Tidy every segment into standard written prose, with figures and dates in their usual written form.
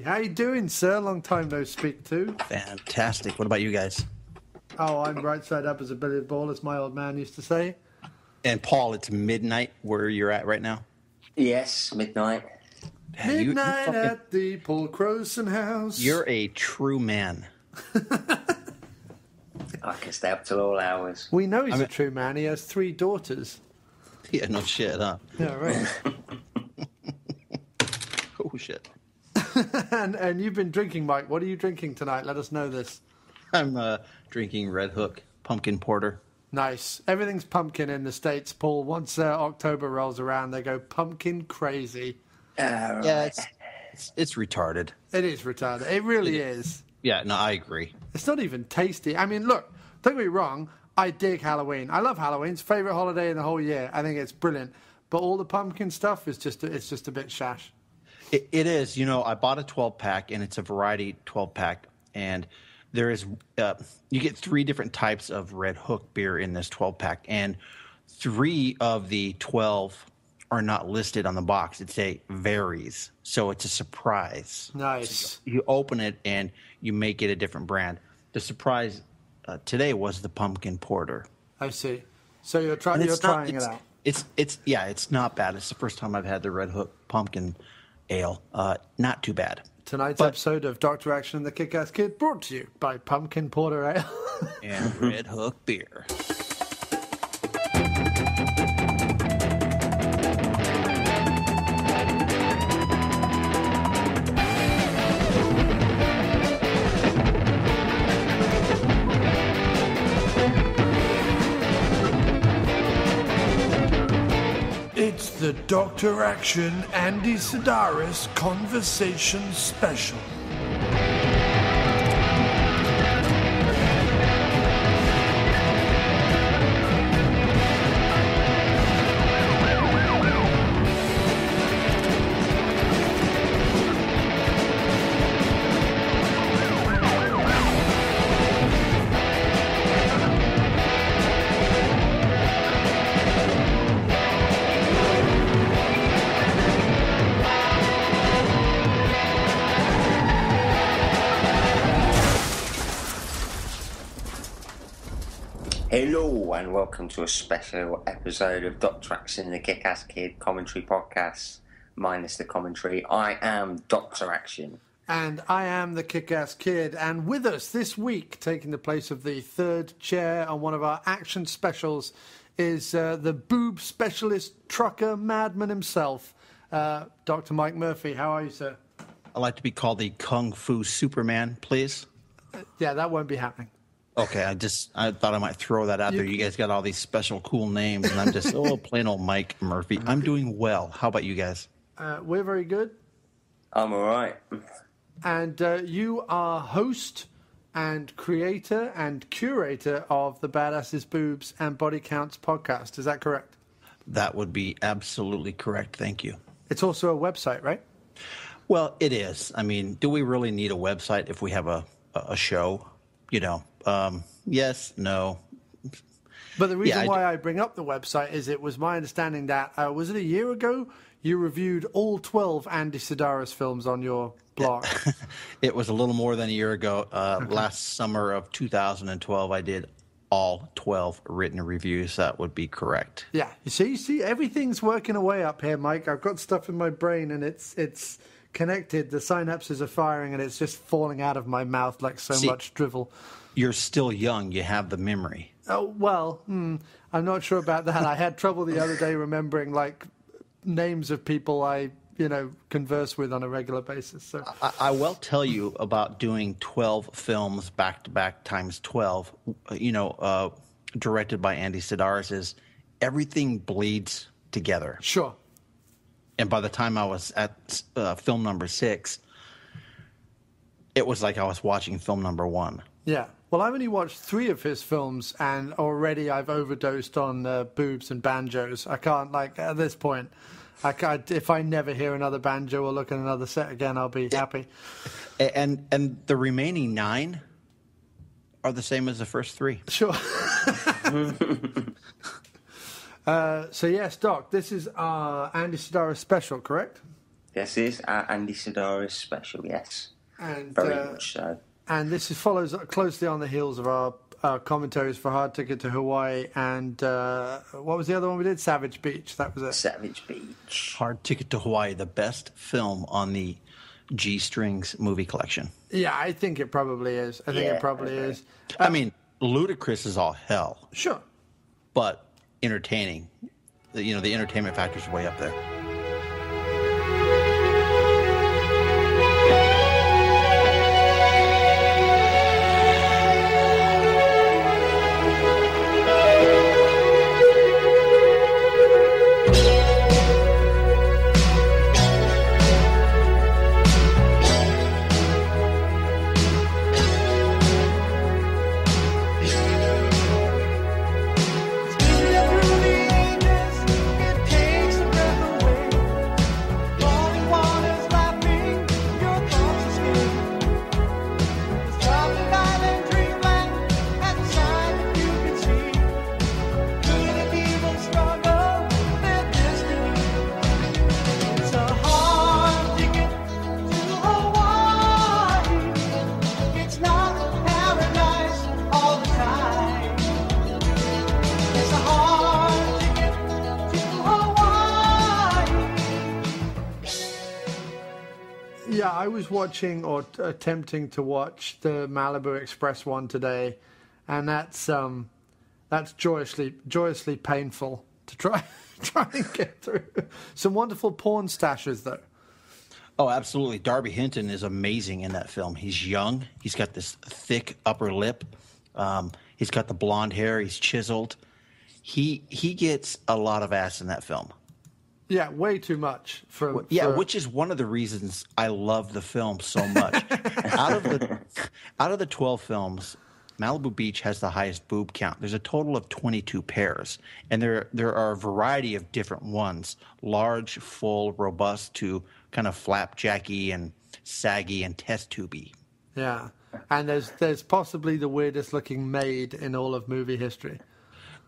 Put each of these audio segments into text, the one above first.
How you doing, sir? Long time no speak to. Fantastic. What about you guys? Oh, I'm right side up as a billiard ball, as my old man used to say. And Paul, it's midnight where you're at right now? Yes, midnight. Midnight at the Paul Croson house. You're a true man. I can stay up till all hours. We know he's a true man. He has 3 daughters. Yeah, no shit, huh? Yeah, right. Oh, shit. and you've been drinking, Mike. What are you drinking tonight? Let us know this. I'm drinking Red Hook pumpkin porter. Nice. Everything's pumpkin in the States, Paul. Once October rolls around, they go pumpkin crazy. Yeah, it's retarded. It is retarded. It really is. Yeah, no, I agree. It's not even tasty. I mean, look, don't get me wrong. I dig Halloween. I love Halloween. It's favorite holiday in the whole year. I think it's brilliant. But all the pumpkin stuff is just a bit shash. It is. You know, I bought a 12-pack, and it's a variety 12-pack. And there is you get 3 different types of Red Hook beer in this 12-pack. And 3 of the 12 are not listed on the box. It say varies. So it's a surprise. Nice. So you open it, and you make it a different brand. The surprise today was the pumpkin porter. I see. So you're trying it out. It's not bad. It's the first time I've had the Red Hook pumpkin ale. Not too bad. Tonight's episode of Dr. Action and the Kick-Ass Kid brought to you by Pumpkin Porter Ale and Red Hook beer. It's the Dr. Action Andy Sidaris Conversation Special. Hello and welcome to a special episode of Dr. Action and the Kick-Ass Kid commentary podcast. Minus the commentary, I am Dr. Action. And I am the Kick-Ass Kid. And with us this week, taking the place of the third chair on one of our action specials, is the boob specialist trucker madman himself, Dr. Mike Murphy. How are you, sir? I'd like to be called the Kung Fu Superman, please. Yeah, that won't be happening. Okay, I thought I might throw that out there. You guys got all these special cool names, and I'm just, plain old Mike Murphy. I'm doing well. How about you guys? We're very good. I'm all right. And you are host and creator and curator of the Badasses, Boobs and Bodycounts podcast. Is that correct? That would be absolutely correct. Thank you. It's also a website, right? Well, it is. I mean, do we really need a website if we have a show? You know, yes, no. But the reason why I bring up the website is it was my understanding that, was it a year ago, you reviewed all 12 Andy Sidaris films on your blog? It was a little more than a year ago. Last summer of 2012, I did all 12 written reviews. That would be correct. Yeah. You see, everything's working away up here, Mike. I've got stuff in my brain, and it's connected. The synapses are firing, and it's just falling out of my mouth like much drivel. You're still young. You have the memory. Oh, well, I'm not sure about that. I had trouble the other day remembering, like, names of people I, converse with on a regular basis. So I will tell you about doing 12 films back-to-back times 12, directed by Andy Sidaris, is everything bleeds together. Sure. And by the time I was at film number 6, it was like I was watching film number 1. Yeah. Well, I've only watched 3 of his films, and already I've overdosed on boobs and banjos. I can't, at this point, if I never hear another banjo or look at another set again, I'll be happy. And the remaining 9 are the same as the first 3. Sure. So yes, Doc, this is our Andy Sidaris special, correct? This is our Andy Sidaris special, yes. And Very much so. And this follows closely on the heels of our commentaries for Hard Ticket to Hawaii and what was the other one we did? Savage Beach. That was it. Savage Beach. Hard Ticket to Hawaii, the best film on the G-Strings movie collection. Yeah, I think it probably is. I think it probably is. I mean, ludicrous is all hell. Sure. But entertaining. The entertainment factor is way up there. I was watching or attempting to watch the Malibu Express one today, and that's joyously painful to try and get through. Some wonderful porn stashes, though. Oh, absolutely. Darby Hinton is amazing in that film. He's young. He's got this thick upper lip. He's got the blonde hair. He's chiseled. He gets a lot of ass in that film. Yeah, way too much. Which is one of the reasons I love the film so much. Out of the 12 films, Malibu Beach has the highest boob count. There's a total of 22 pairs, and there are a variety of different ones: large, full, robust, to kind of flapjacky and saggy and test tubey. Yeah, and there's possibly the weirdest looking maid in all of movie history.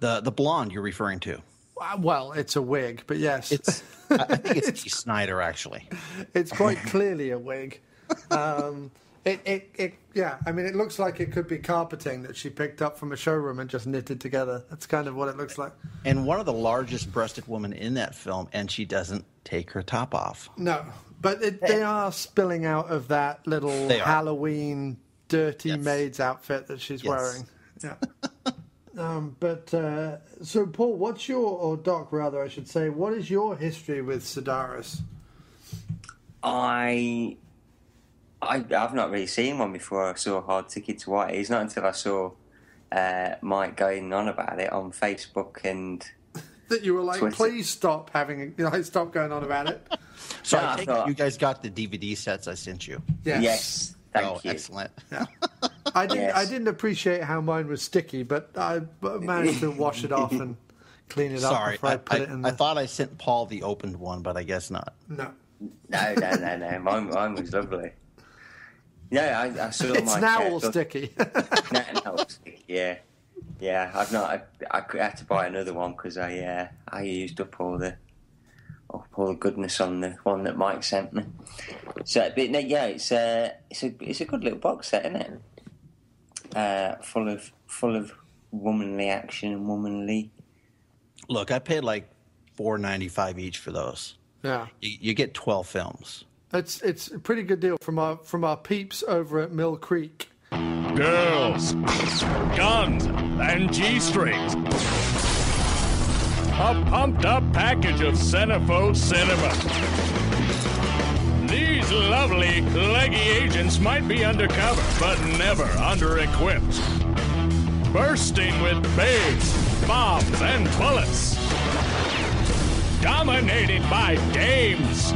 The blonde you're referring to. Well, it's a wig, but yes. I think it's Dee Snider, actually. It's quite clearly a wig. Yeah, I mean, it looks like it could be carpeting that she picked up from a showroom and just knitted together. That's kind of what it looks like. And one of the largest breasted women in that film, and she doesn't take her top off. No, but they are spilling out of that little Halloween dirty maid's outfit that she's wearing. Yeah. So Paul, what's or Doc rather, I should say, what is your history with Sidaris? I've not really seen one before I saw Hard Ticket to Hawaii. It's not until I saw Mike going on about it on Facebook and that you were like, Twitter. Please stop stop going on about it. So I think you guys got the DVD sets I sent you. Yes. Thank you. Excellent. Yeah. I didn't appreciate how mine was sticky, but I managed to wash it off and clean it up before I put it in there. I thought I sent Paul the opened one, but I guess not. No. No. Mine was lovely. Yeah, I saw it's now all sticky. now all sticky, yeah. Yeah, I've not. I had to buy another one because I used up all the goodness on the one that Mike sent me. So, but no, yeah, it's a good little box set, isn't it? Full of womanly action and womanly. Look, I paid like $4.95 each for those. Yeah, you get 12 films. It's a pretty good deal from our peeps over at Mill Creek. Girls, guns, and G-strings. A pumped-up package of centerfold cinema. These lovely, leggy agents might be undercover, but never under-equipped. Bursting with babes, bombs, and bullets. Dominated by dames,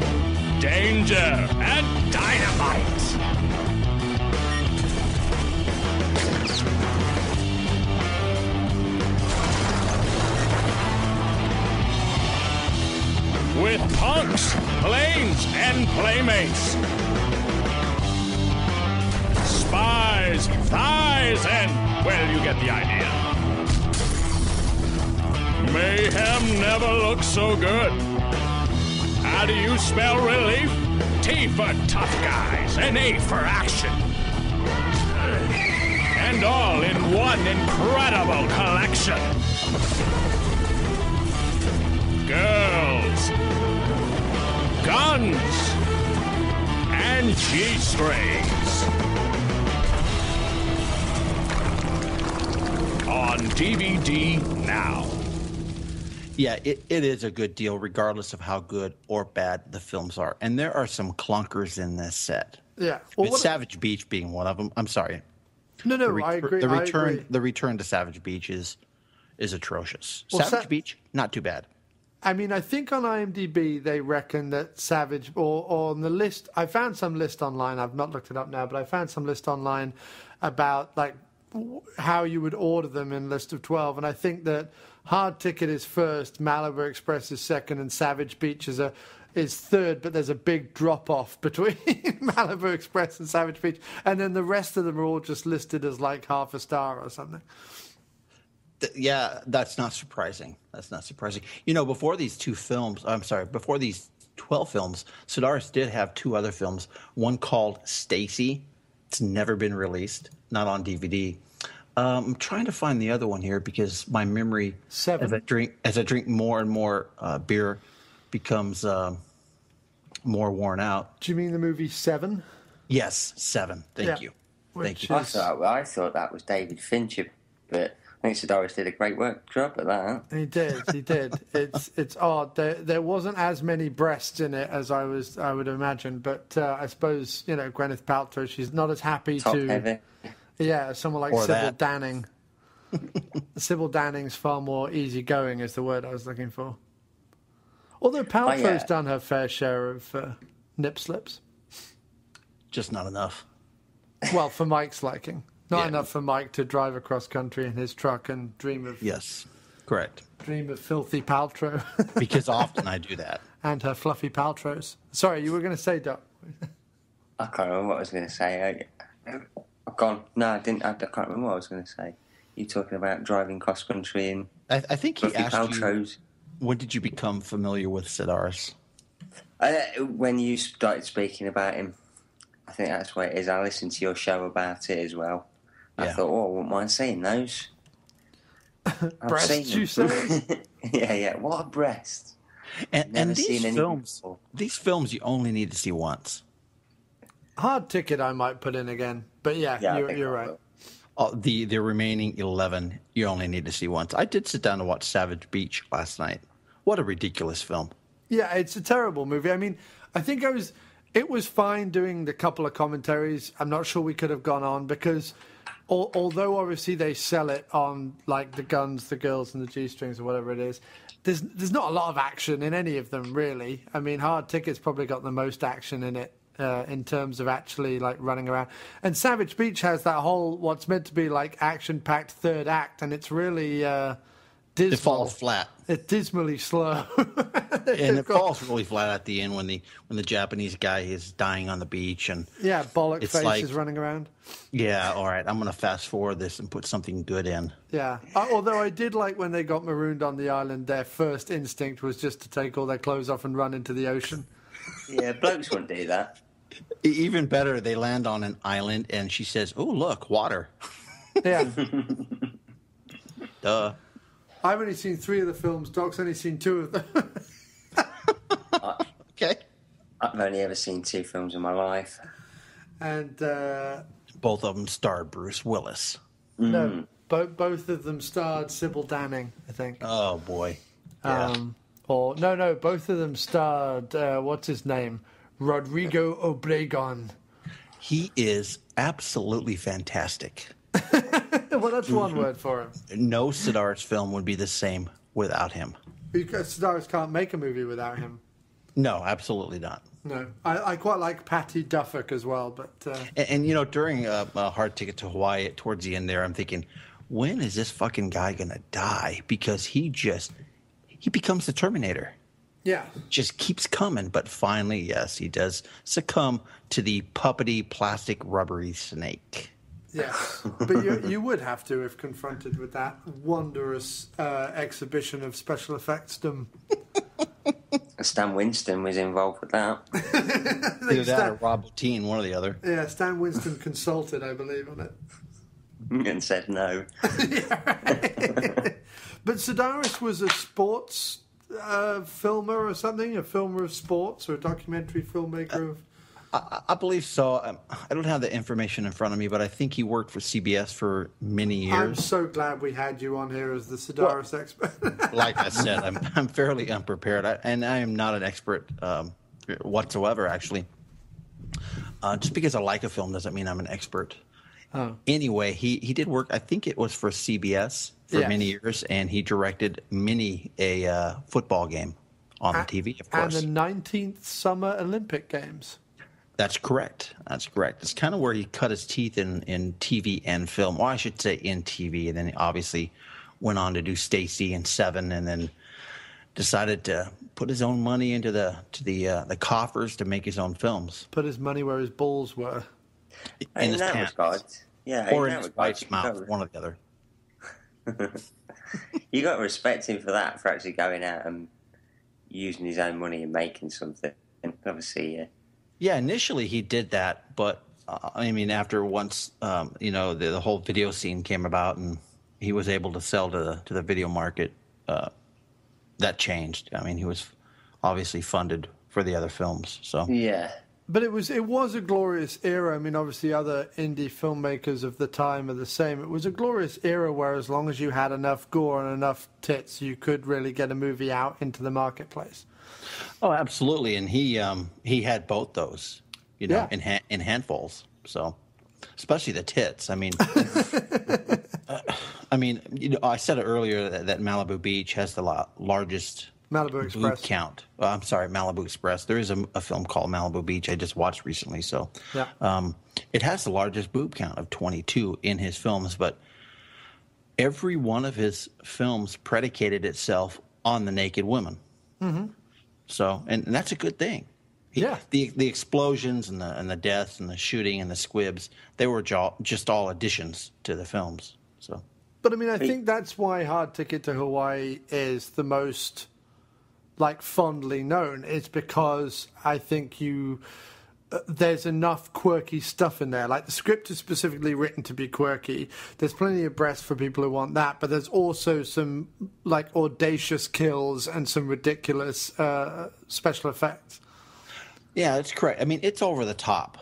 danger, and dynamite. With punks, planes, and playmates. Spies, thighs, and, well, you get the idea. Mayhem never looks so good. How do you spell relief? T for tough guys, and A for action. And all in one incredible collection. Girls, guns, and G-strings. On DVD now. Yeah, it is a good deal, regardless of how good or bad the films are. And there are some clunkers in this set. Yeah. Well, Savage Beach being one of them. I'm sorry. No, I agree. The return to Savage Beach is atrocious. Well, Savage Beach, not too bad. I mean, I think on IMDb they reckon that Savage, or on the list, I found some list online. I've not looked it up now, but I found some list online about like how you would order them in list of 12, and I think that Hard Ticket is first, Malibu Express is second, and Savage Beach is third, but there's a big drop-off between Malibu Express and Savage Beach, and then the rest of them are all just listed as like half a star or something. Yeah, that's not surprising. You know, before these 12 films, Sidaris did have two other films, one called Stacy. It's never been released, not on DVD. I'm trying to find the other one here because my memory, as I drink more and more beer, becomes more worn out. Do you mean the movie Seven? Yes, Seven. Thank you. Thank you. I thought that was David Fincher, but I think Sidaris did a great job at that. He did. It's odd. There wasn't as many breasts in it as I would imagine, but I suppose, you know, Gwyneth Paltrow, she's not as happy Top heavy. Yeah, someone like or Sybil Danning. Sybil Danning's far more easygoing is the word I was looking for. Although Paltrow's done her fair share of nip slips. Just not enough. Well, for Mike's liking. Not enough for Mike to drive across country in his truck and dream of... Yes, correct. Dream of filthy Paltrow. Because often I do that. And her fluffy Paltrows. Sorry, you were going to say, Doc. I can't remember what I was going to say. I've gone. No, I didn't. I can't remember what I was going to say. You talking about driving cross country and I think he asked Paltrows. You, when did you become familiar with Sidaris? When you started speaking about him, I think that's what it is. I listened to your show about it as well. I thought, I wouldn't mind seeing those. Breasts, you say? Yeah. What a breast. And these films you only need to see once. Hard Ticket I might put in again. But you're right. The remaining 11 you only need to see once. I did sit down and watch Savage Beach last night. What a ridiculous film. Yeah, it's a terrible movie. I mean, I think it was fine doing the couple of commentaries. I'm not sure we could have gone on because although obviously they sell it on like the guns, the girls and the G-strings or whatever it is, there's not a lot of action in any of them really. I mean, Hard Ticket's probably got the most action in it. In terms of actually like running around, and Savage Beach has that whole what's meant to be like action-packed third act, and it's really dismal. It falls flat. It's dismally slow, and it falls really flat at the end when the Japanese guy is dying on the beach and bollock face is running around. Yeah, all right, I'm gonna fast forward this and put something good in. Yeah, although I did like when they got marooned on the island, their first instinct was just to take all their clothes off and run into the ocean. Yeah, blokes wouldn't do that. Even better, they land on an island and she says, "Oh, look, water." Yeah. Duh. I've only seen 3 of the films. Doc's only seen 2 of them. Okay. I've only ever seen 2 films in my life. And both of them starred Bruce Willis. No, both of them starred Sybil Danning, I think. Oh boy. Yeah. No, both of them starred what's his name? Rodrigo Obregon. He is absolutely fantastic. Well, that's one word for him. No Sidaris film would be the same without him. Because Sidaris can't make a movie without him. No, absolutely not. No, I quite like Patty Duffick as well, but and you know, during Hard Ticket to Hawaii, towards the end there, I'm thinking, when is this fucking guy gonna die? Because he becomes the Terminator. Yeah. Just keeps coming, but finally, yes, he does succumb to the puppety, plastic, rubbery snake. Yes, but you would have to if confronted with that wondrous exhibition of special effectsdom. Stan Winston was involved with that. Either that or Rob Bottin, one or the other. Yeah, Stan Winston consulted, I believe, on it. And said no. But Sidaris was a sports filmer or something? A filmer of sports or a documentary filmmaker of... I believe so. I don't have the information in front of me, but I think he worked for CBS for many years. I'm so glad we had you on here as the Sidaris expert. Like I said, I'm fairly unprepared, and I am not an expert whatsoever, actually. Just because I like a film doesn't mean I'm an expert. Oh. Anyway, he did work, I think it was for CBS for many years, and he directed a football game on the TV, of course. And the 19th Summer Olympic Games. That's correct. It's kind of where he cut his teeth in TV and film. Well, I should say in TV, and then he obviously went on to do Stacy and Seven, and then decided to put his own money into the coffers to make his own films. Put his money where his balls were. In his that pants. regard, yeah, Or in his wife's mouth, one or the other. You got to respect him for that, for actually going out and using his own money and making something. And obviously, Yeah, initially he did that, but I mean, after once the whole video scene came about and he was able to sell to the video market, that changed. I mean, he was obviously funded for the other films, so yeah. But it was a glorious era. I mean, obviously other indie filmmakers of the time are the same. It was a glorious era where as long as you had enough gore and enough tits, you could really get a movie out into the marketplace. Oh, absolutely, and he had both those, in handfuls. So, especially the tits. I mean, I said it earlier that Malibu Beach has the largest Malibu Express boob count. I'm sorry, Malibu Express. There is a film called Malibu Beach I just watched recently. So, it has the largest boob count of 22 in his films, but every one of his films predicated itself on the naked women. Mm-hmm. So, and that's a good thing. The explosions and the deaths and the shooting and the squibs, they were just all additions to the films. So, but I mean, I think that's why Hard Ticket to Hawaii is the most fondly known. It's because I think there's enough quirky stuff in there. Like, the script is specifically written to be quirky. There's plenty of breasts for people who want that, but there's also some audacious kills and some ridiculous special effects. Yeah, that's correct. I mean, it's over the top.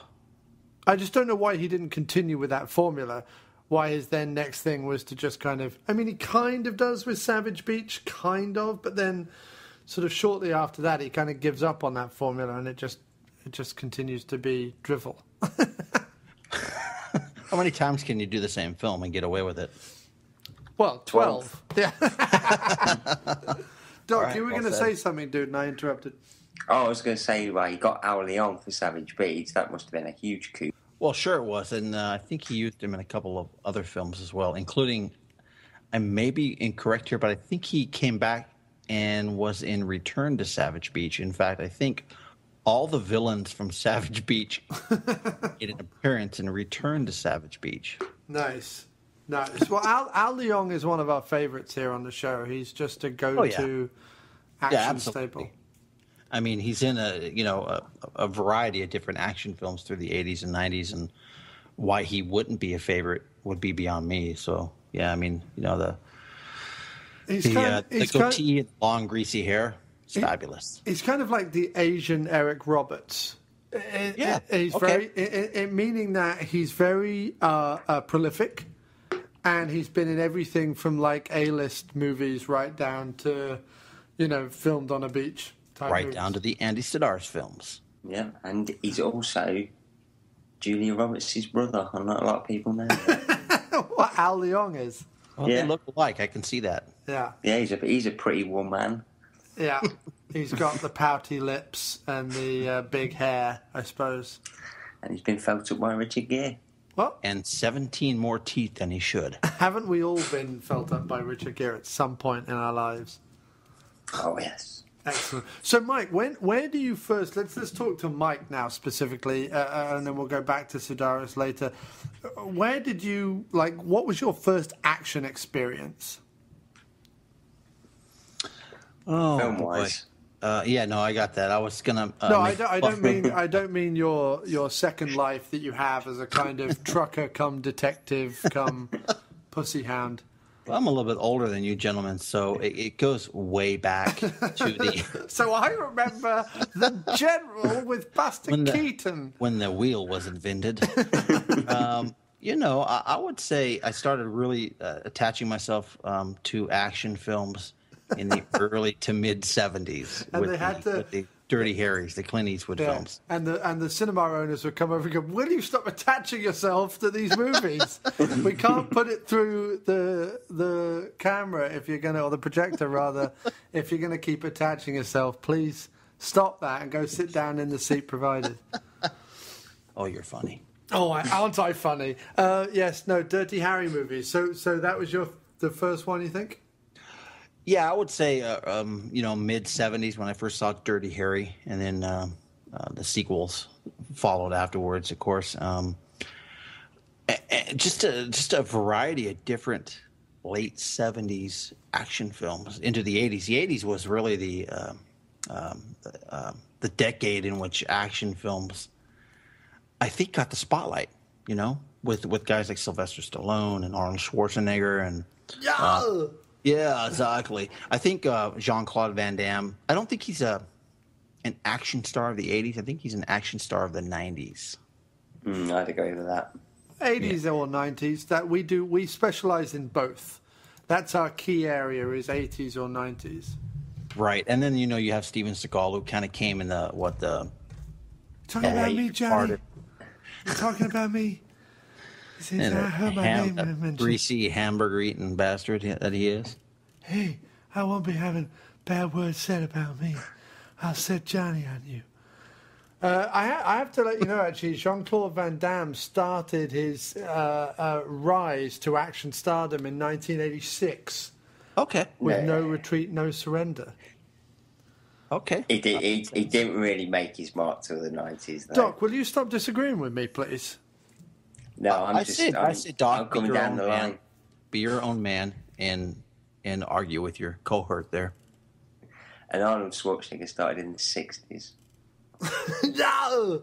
I just don't know why he didn't continue with that formula. Why his then next thing was to just kind of... I mean, he kind of does with Savage Beach, but then sort of shortly after that, he kind of gives up on that formula, and it just continues to be drivel. How many times can you do the same film and get away with it? Well, 12. Yeah. Doc, right, you were going to say something, dude, and I interrupted. Oh, I was going to say, he got Al Leon for Savage Beach. That must have been a huge coup. Well, sure it was, and I think he used him in a couple of other films as well, including, I may be incorrect here, but I think he came back and was in Return to Savage Beach. In fact, I think all the villains from Savage Beach made an appearance in Return to Savage Beach. Nice. Well, Al Leong is one of our favorites here on the show. He's just a go-to action staple. I mean, he's in a variety of different action films through the 80s and 90s, and why he wouldn't be a favorite would be beyond me. So, yeah, I mean, the goatee and long, greasy hair, it's fabulous. He's kind of like the Asian Eric Roberts. He's very, meaning that he's very prolific, and he's been in everything from A-list movies right down to, filmed on a beach. Right down to the Andy Sidaris films. Yeah, and he's also Julia Roberts' brother. Not a lot of people know what Al Leong is. Well, they look alike. I can see that. Yeah. Yeah, he's a pretty woman. Yeah. He's got the pouty lips and the big hair, I suppose. And he's been felt up by Richard Gere. Well, and 17 more teeth than he should. Haven't we all been felt up by Richard Gere at some point in our lives? Oh, yes. Excellent. So, Mike, where do you first... Let's talk to Mike now specifically, and then we'll go back to Sidaris later. Where did you... what was your first action experience? Oh, film-wise. Yeah, no, I got that. I was gonna. No, I don't mean your second life that you have as a kind of trucker, come detective, come pussy hound. Well, I'm a little bit older than you gentlemen, so it goes way back to the. So I remember the General with Buster Keaton when the wheel was invented. I would say I started really attaching myself to action films in the early to mid 70s. And with they had with the Dirty Harrys, the Clint Eastwood films. And the cinema owners would come over and go, will you stop attaching yourself to these movies? We can't put it through the camera if you're going to, or the projector rather, if you're going to keep attaching yourself. Please stop that and go sit down in the seat provided. Oh, you're funny. Oh, aren't I funny? Yes, no, Dirty Harry movies. So that was the first one, you think? Yeah, I would say, mid 70s when I first saw Dirty Harry, and then the sequels followed afterwards, of course. Just a variety of different late 70s action films into the 80s. The 80s was really the decade in which action films, I think, got the spotlight. With guys like Sylvester Stallone and Arnold Schwarzenegger and. Yeah. Yeah, exactly. I think Jean-Claude Van Damme, I don't think he's an action star of the 80s. I think he's an action star of the 90s. I'd agree with that. 80s or 90s. That we specialize in both. That's our key area is 80s or 90s. Right. And then, you have Steven Seagal, who kind of came in Talking about me, Johnny? You're talking about me? Since I heard my name mentioned. Greasy hamburger-eating bastard that he is. Hey, I won't be having bad words said about me. I'll set Johnny on you. I have to let you know, actually, Jean-Claude Van Damme started his rise to action stardom in 1986. Okay. With No Retreat, No Surrender. Okay. He didn't really make his mark till the 90s, though. Doc, will you stop disagreeing with me, please? No, I said, Doc, I'm coming down the line. Be your own man and argue with your cohort there. And Arnold Schwarzenegger started in the 60s. No!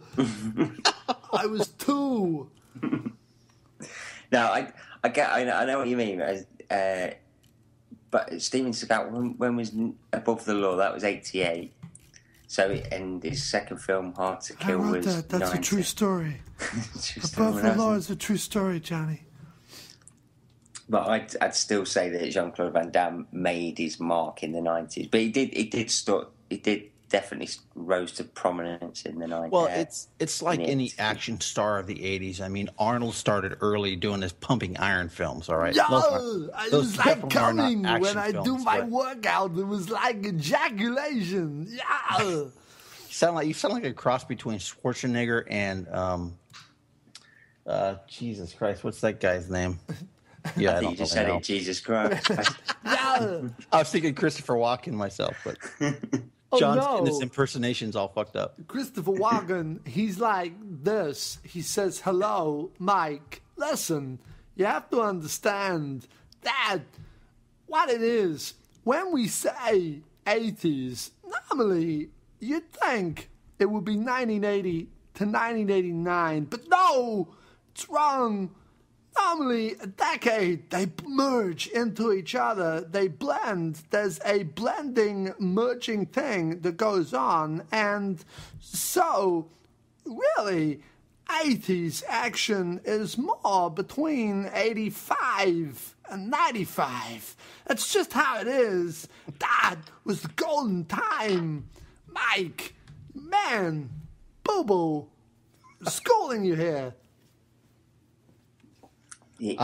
I was 2. No, I know what you mean. But Steven Seagal, when was Above the Law? That was 88. So, and his second film, Hard to Kill, was that. That's 90. a true story. Above the Law is a true story, Johnny. But I'd still say that Jean-Claude Van Damme made his mark in the 90s. But he did definitely rose to prominence in the 90s. Well, it's like any action star of the 80s. I mean, Arnold started early doing his pumping iron films, all right? Yo, it was like coming when I do my but workout. It was like ejaculation. Yeah. You sound like a cross between Schwarzenegger and Jesus Christ, what's that guy's name? Yeah, I don't you just really said know. it, Jesus Christ. Yeah. I was thinking Christopher Walken myself, but John's getting his impersonation's all fucked up. Christopher Walken, he's like this. He says, hello, Mike. Listen, you have to understand that what it is, when we say 80s, normally you'd think it would be 1980 to 1989, but no, it's wrong. Normally, a decade, they merge into each other. They blend. There's a blending, merging thing that goes on. And so, really, 80s action is more between 85 and 95. That's just how it is. That was the golden time. Mike, man, boo-boo, schooling you here. The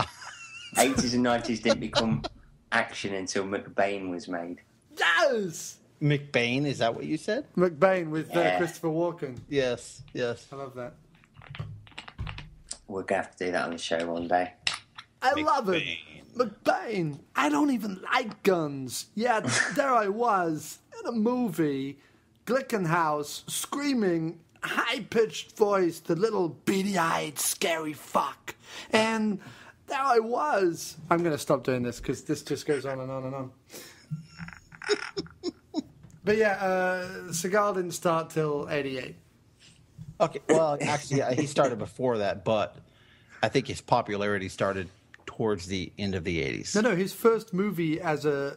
80s and 90s didn't become action until McBain was made. Yes! McBain, is that what you said? McBain with Christopher Walken. Yes. I love that. We're going to have to do that on the show one day. I love it. McBain. I don't even like guns. Yet, there I was in a movie, Glickenhaus, screaming, high-pitched voice, the little beady-eyed, scary fuck. And there I was. I'm going to stop doing this because this just goes on and on and on. But yeah, Seagal didn't start till 88. Okay, well, actually, he started before that, but I think his popularity started towards the end of the 80s. No, his first movie as a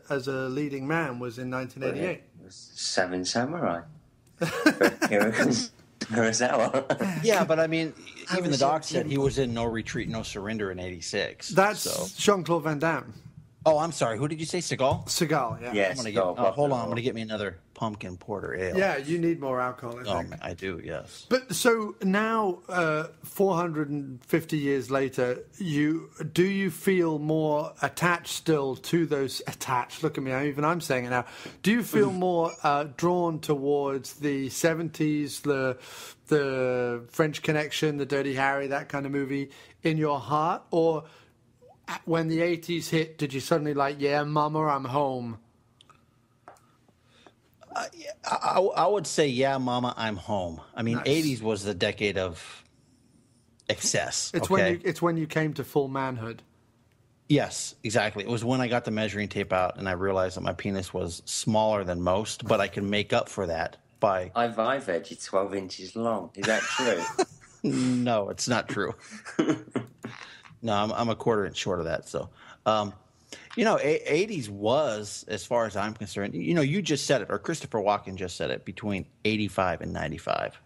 leading man was in 1988. It was Seven Samurai. Kurosawa. Yeah, but I mean, even the doc said he was in No Retreat, No Surrender in 86. That's Jean-Claude Van Damme. Oh, I'm sorry. Who did you say? Seagal? Seagal, yeah. Yes. Hold on. I'm going to get me another pumpkin porter ale. Yeah, you need more alcohol, I think. I do, yes. But so now, 450 years later, do you feel more attached still to those attached? Look at me, I'm saying it now. Do you feel more drawn towards the 70s, the French Connection, the Dirty Harry, that kind of movie in your heart, or when the 80s hit, did you suddenly yeah, mama, I'm home? I would say, yeah, mama, I'm home. I mean, Nice. 80s was the decade of excess. It's okay? when you came to full manhood. Yes, exactly. It was when I got the measuring tape out and I realized that my penis was smaller than most, but I can make up for that by... I've edged 12 inches long. Is that true? No, it's not true. No, I'm a quarter inch short of that. So, 80s was, as far as I'm concerned, you just said it, or Christopher Walken just said it, between 85 and 95.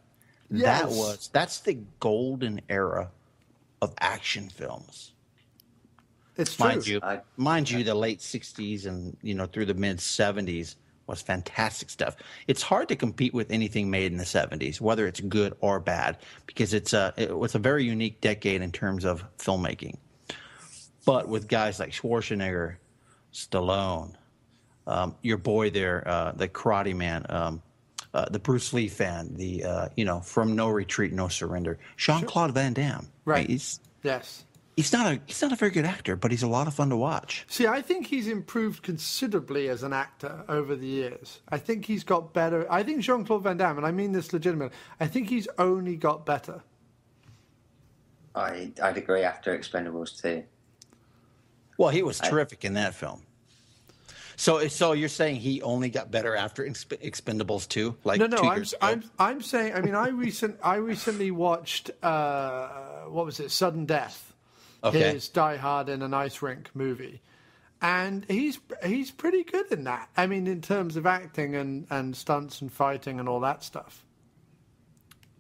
Yes. That's the golden era of action films. It's true. Mind you, the late 60s and, through the mid 70s was fantastic stuff. It's hard to compete with anything made in the 70s, whether it's good or bad, because it was a very unique decade in terms of filmmaking. But with guys like Schwarzenegger, Stallone, your boy there, the Karate Man, the Bruce Lee fan, from No Retreat, No Surrender, Jean-Claude Van Damme. Right. Yes. He's not a very good actor, but he's a lot of fun to watch. See, I think he's improved considerably as an actor over the years. I think he's got better. I think Jean-Claude Van Damme, and I mean this legitimately, I think he's only got better. I'd agree after Expendables 2. Well, he was terrific in that film. So you're saying he only got better after Expendables 2? I'm saying. I mean, I recently watched what was it? Sudden Death. Okay. His Die Hard in an Ice Rink movie, and he's pretty good in that. I mean, in terms of acting and stunts and fighting and all that stuff.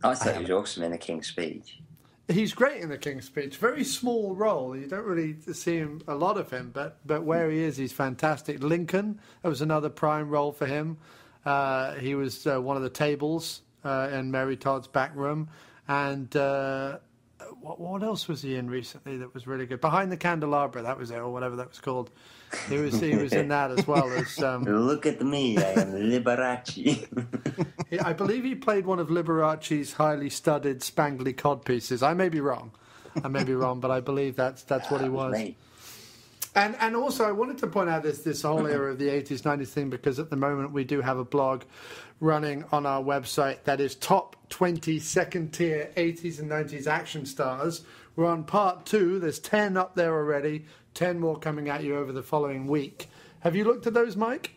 I thought he was awesome in The King's Speech. He's great in The King's Speech. Very small role. You don't really see a lot of him, but where he is, he's fantastic. Lincoln, that was another prime role for him. He was one of the tables in Mary Todd's Back Room. And what else was he in recently that was really good? Behind the Candelabra, that was it, or whatever that was called. He was in that as well as. Look at me, I am Liberace. I believe he played one of Liberace's highly studded spangly cod pieces. I may be wrong, but I believe that's what he was. And also, I wanted to point out this whole era of the 80s, 90s thing, because at the moment we do have a blog running on our website that is top 20 second-tier 80s and 90s action stars. We're on part 2. There's 10 up there already, 10 more coming at you over the following week. Have you looked at those, Mike?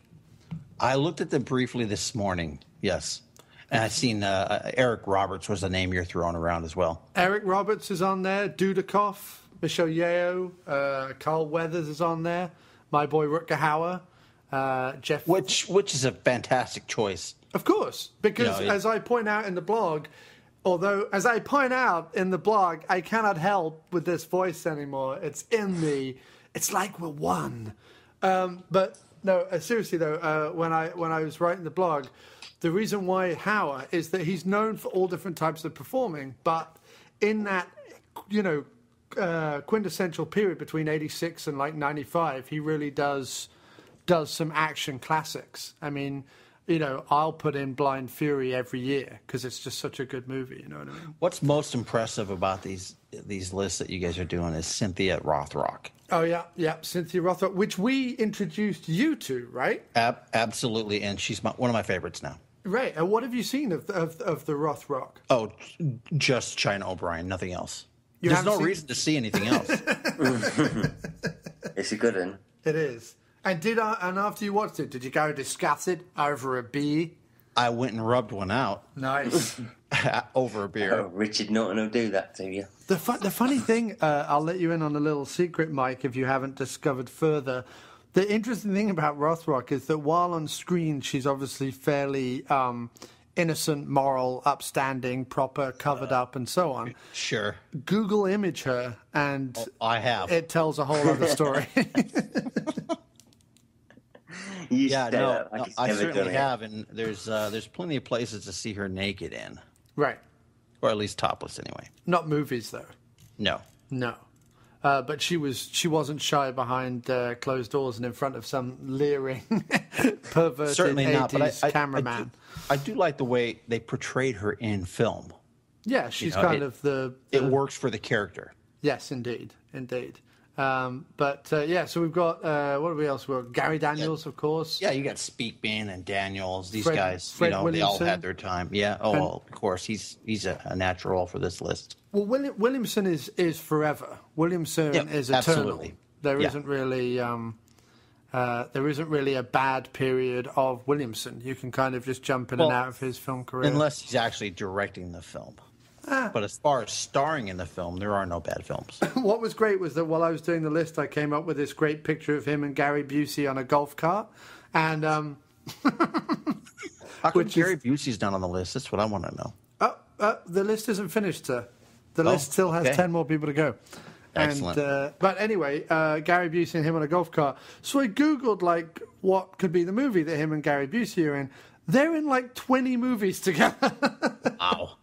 I looked at them briefly this morning, yes. And I've seen Eric Roberts was the name you're throwing around as well. Eric Roberts is on there, Dudikoff, Michelle Yeoh, Carl Weathers is on there, my boy Rutger Hauer, Jeff... Which is a fantastic choice. Of course, because as I point out in the blog, I cannot help with this voice anymore. It's like we're one. But no, seriously though, when I was writing the blog, the reason why Hauer is that he's known for all different types of performing, but in that, quintessential period between 86 and like 95, he really does some action classics. I mean, I'll put in Blind Fury every year because it's just such a good movie. You know what I mean? What's most impressive about these lists that you guys are doing is Cynthia Rothrock. Oh yeah, Cynthia Rothrock, which we introduced you to, right? Absolutely, and she's one of my favorites now. Right, and what have you seen of the Rothrock? Oh, just China O'Brien, nothing else. There's no reason to see anything else. It's a good one. It is. And after you watched it, did you go discuss it over a beer? I went and rubbed one out. Nice. Over a beer. Oh, Richard Norton will do that to you. The funny thing, I'll let you in on a little secret, Mike, if you haven't discovered further. The interesting thing about Rothrock is that while on screen, she's obviously fairly innocent, moral, upstanding, proper, covered up, and so on. Sure. Google image her, and I have. It tells a whole other story. I certainly have, and there's plenty of places to see her naked in. Right. Or at least topless, anyway. Not movies, though. No. But she wasn't shy behind closed doors and in front of some leering, perverted Certainly 80s not, but cameraman. I do like the way they portrayed her in film. Yeah, she's it works for the character. Yes, indeed. So we've got, what else? We've got Gary Daniels, of course. Yeah, you got Speakman and Daniels. These Fred guys, they all Williamson. had their time. Yeah. Oh, well, of course, he's a natural for this list. Well, Williamson is forever. Williamson is eternal. Absolutely. There isn't really a bad period of Williamson. You can kind of just jump in and out of his film career. Unless he's actually directing the film. But as far as starring in the film, there are no bad films. What was great was that while I was doing the list, I came up with this great picture of him and Gary Busey on a golf cart. And how come Gary Busey's not on the list? That's what I want to know. The list isn't finished, sir. The list still has 10 more people to go. Excellent. But anyway, Gary Busey and him on a golf cart. So I Googled, what could be the movie that him and Gary Busey are in. They're in, 20 movies together. Wow.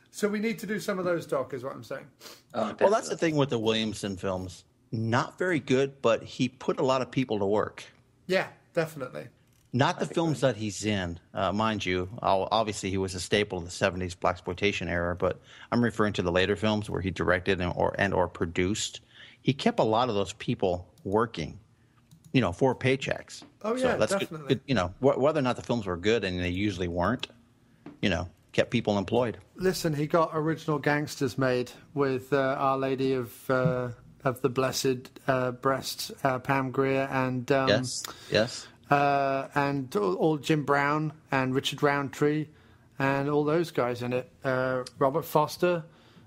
So we need to do some of those, Doc, is what I'm saying. Oh, well, that's the thing with the Williamson films. Not very good, but he put a lot of people to work. Yeah, definitely. Not the films that he's in, mind you. Obviously, he was a staple of the 70s blaxploitation era, but I'm referring to the later films where he directed or produced. He kept a lot of those people working, for paychecks. Oh, yeah, so that's definitely. Good, whether or not the films were good, and they usually weren't, kept people employed. Listen, he got original gangsters made with Our Lady of the Blessed Breast, Pam Grier, and yes. And all Jim Brown and Richard Roundtree and all those guys in it. Robert Forster,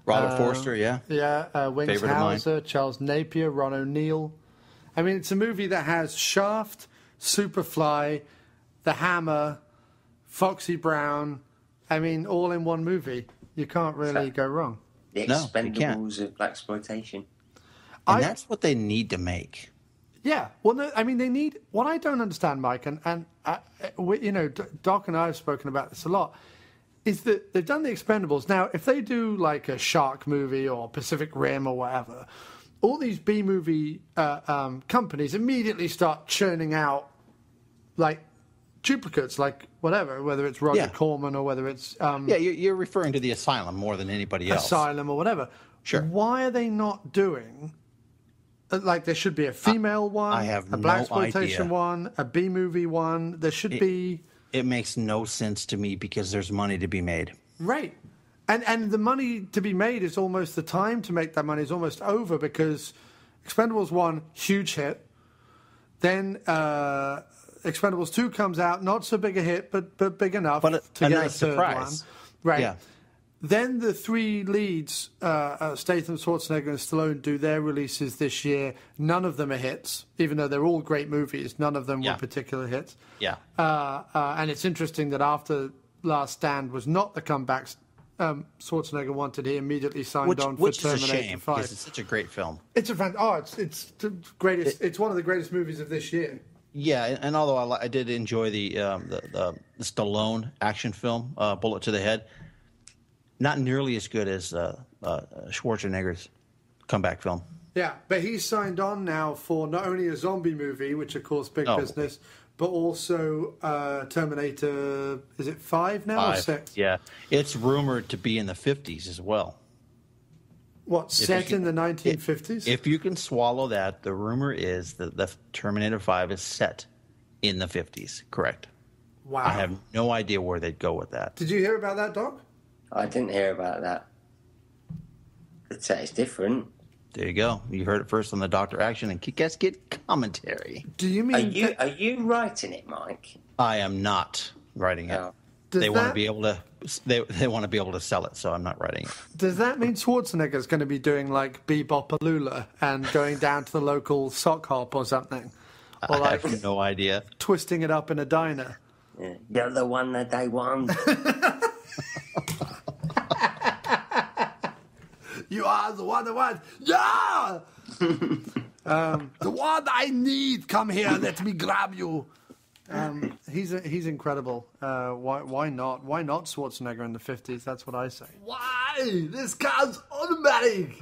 yeah. Wings Hauser, Charles Napier, Ron O'Neill. I mean, it's a movie that has Shaft, Superfly, The Hammer, Foxy Brown. I mean, all in one movie. You can't really go wrong. The Expendables of blaxploitation. And that's what they need to make. Yeah. Well, no, I mean, they need... What I don't understand, Mike, and Doc and I have spoken about this a lot, is that they've done the Expendables. Now, if they do, a shark movie or Pacific Rim or whatever, all these B-movie companies immediately start churning out, duplicates, whether it's Roger Corman or whether it's... you're referring to the Asylum more than anybody else. Asylum or whatever. Sure. Why are they not doing... there should be a female one, I have a blaxploitation one, a B-movie one. There should be... It makes no sense to me because there's money to be made. Right. And the money to be made is almost... The time to make that money is almost over because Expendables 1, huge hit. Then Expendables 2 comes out, not so big a hit, but big enough to get nice a third surprise. one. Right. Yeah. Then the three leads, Statham, Schwarzenegger, and Stallone, do their releases this year. None of them are hits, even though they're all great movies. None of them were particular hits. Yeah. And it's interesting that after Last Stand was not the comeback Schwarzenegger wanted, he immediately signed on for Terminator 5. Which is a shame, because it's such a great film. It's it's the greatest. It's one of the greatest movies of this year. Yeah, and although I did enjoy the Stallone action film, Bullet to the Head, not nearly as good as Schwarzenegger's comeback film. Yeah, but he's signed on now for not only a zombie movie, which of course big business, but also Terminator. Is it 5 now or 6? Yeah, it's rumored to be in the 50s as well. What, set in the 1950s? If you can swallow that, the rumor is that the Terminator 5 is set in the 50s. Correct. Wow. I have no idea where they'd go with that. Did you hear about that, Doc? I didn't hear about that. It's different. There you go. You heard it first on the Dr. Action and Kick-Ass Kid commentary. Do you mean... Are you writing it, Mike? I am not writing it. Oh. They want to be able to. They want to be able to sell it, so I'm not writing it. Does that mean Schwarzenegger's going to be doing like Bebop-A-Lula and going down to the local sock hop or something? Or I have no idea. Twisting it up in a diner? Yeah. You're the one that they want. You are the one that wants. Yeah! The one I need. Come here. Let me grab you. He's incredible. Why not? Why not Schwarzenegger in the 50s? That's what I say. Why? This car's automatic.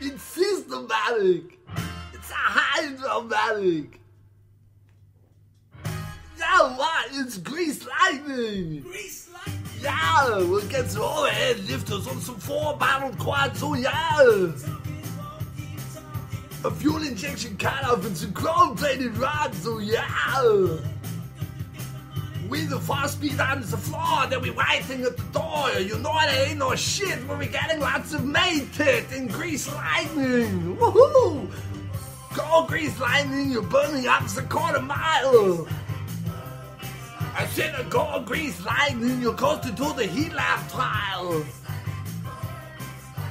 It's systematic. It's a hydromatic. Yeah, why? It's grease lightning. Grease lightning. Yeah, we'll get some overhead lifters on some 4-barrel quads. Oh yeah. A fuel injection cutoff and some chrome-plated rods. Oh yeah. With the 4-speed on the floor, then we waiting at the door. You know there ain't no shit when we getting lots of mate pit and grease lightning. Woohoo! Go grease lightning, you're burning up the quarter-mile. I said a go grease lightning, you're close to do the heat lab trial.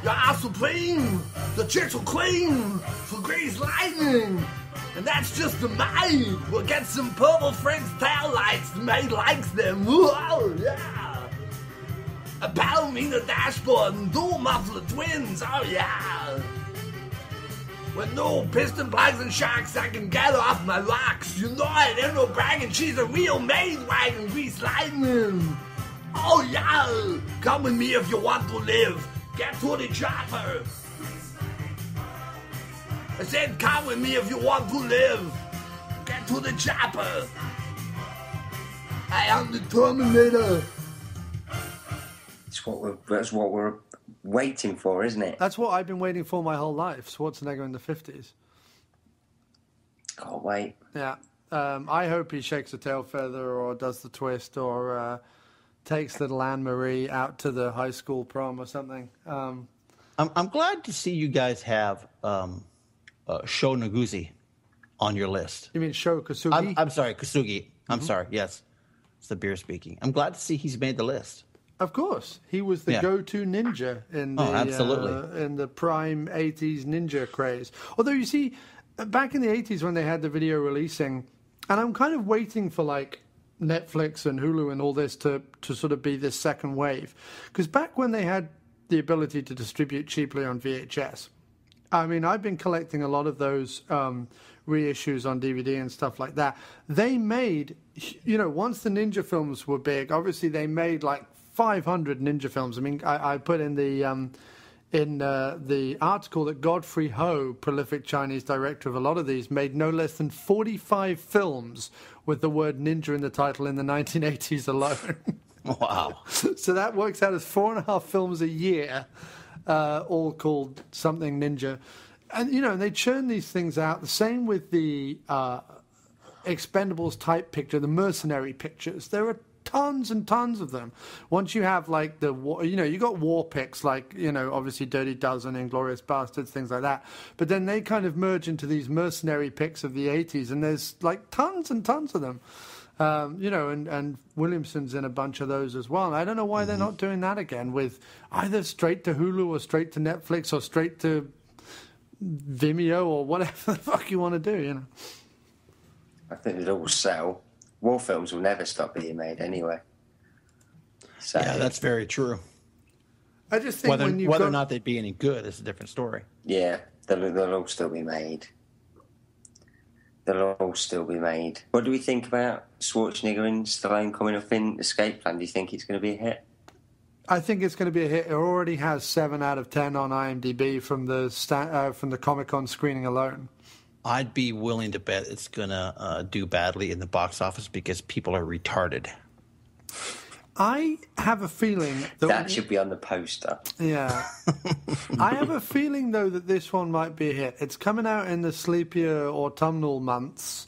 You are supreme, the chicks will clean for grease lightning. And that's just the maid. We'll get some purple French tail lights. The maid likes them. Whoa, yeah. A ballerina dashboard and dual muffler twins. Oh, yeah. With no piston plugs and shocks, I can get off my rocks. You know it, ain't no bragging. She's a real maid wagon, grease lightning. Oh, yeah. Come with me if you want to live. Get to the chopper. I said, come with me if you want to live. Get to the chopper. I am the Terminator. That's what we're waiting for, isn't it? That's what I've been waiting for my whole life. Schwarzenegger in the 50s. Can't wait. Yeah. I hope he shakes a tail feather or does the twist or takes little Anne-Marie out to the high school prom or something. I'm glad to see you guys have... Sho Noguchi on your list. You mean Sho Kosugi? I'm sorry, Kosugi. I'm sorry, yes. It's the beer speaking. I'm glad to see he's made the list. Of course. He was the go-to ninja in the, absolutely. In the prime 80s ninja craze. Although, you see, back in the 80s when they had the video releasing, and I'm kind of waiting for, like, Netflix and Hulu and all this to sort of be this second wave. Because back when they had the ability to distribute cheaply on VHS... I mean, I've been collecting a lot of those reissues on DVD and stuff like that. They made, you know, once the ninja films were big, obviously they made like 500 ninja films. I mean, I put in the article that Godfrey Ho, prolific Chinese director of a lot of these, made no less than 45 films with the word ninja in the title in the 1980s alone. Wow. So that works out as 4.5 films a year. All called something ninja. And, you know, they churn these things out. The same with the Expendables type picture, the mercenary pictures. There are tons and tons of them. Once you have, like, you got war pics, like, you know, obviously Dirty Dozen, Inglourious Bastards, things like that. But then they kind of merge into these mercenary pics of the 80s, and there's, like, tons and tons of them. You know, and Williamson's in a bunch of those as well. I don't know why they're not doing that again with either straight to Hulu or straight to Netflix or straight to Vimeo or whatever the fuck you want to do, you know. I think it all sell. War films will never stop being made anyway. So, yeah, that's very true. I just think whether or not they'd be any good is a different story. Yeah, they'll all still be made. They'll all still be made. What do we think about Schwarzenegger and Stallone coming up in Escape Plan? Do you think it's going to be a hit? I think it's going to be a hit. It already has 7 out of 10 on IMDb from the Comic-Con screening alone. I'd be willing to bet it's going to do badly in the box office because people are retarded. I have a feeling that should be on the poster. Yeah. I have a feeling, though, that this one might be a hit. It's coming out in the sleepier autumnal months.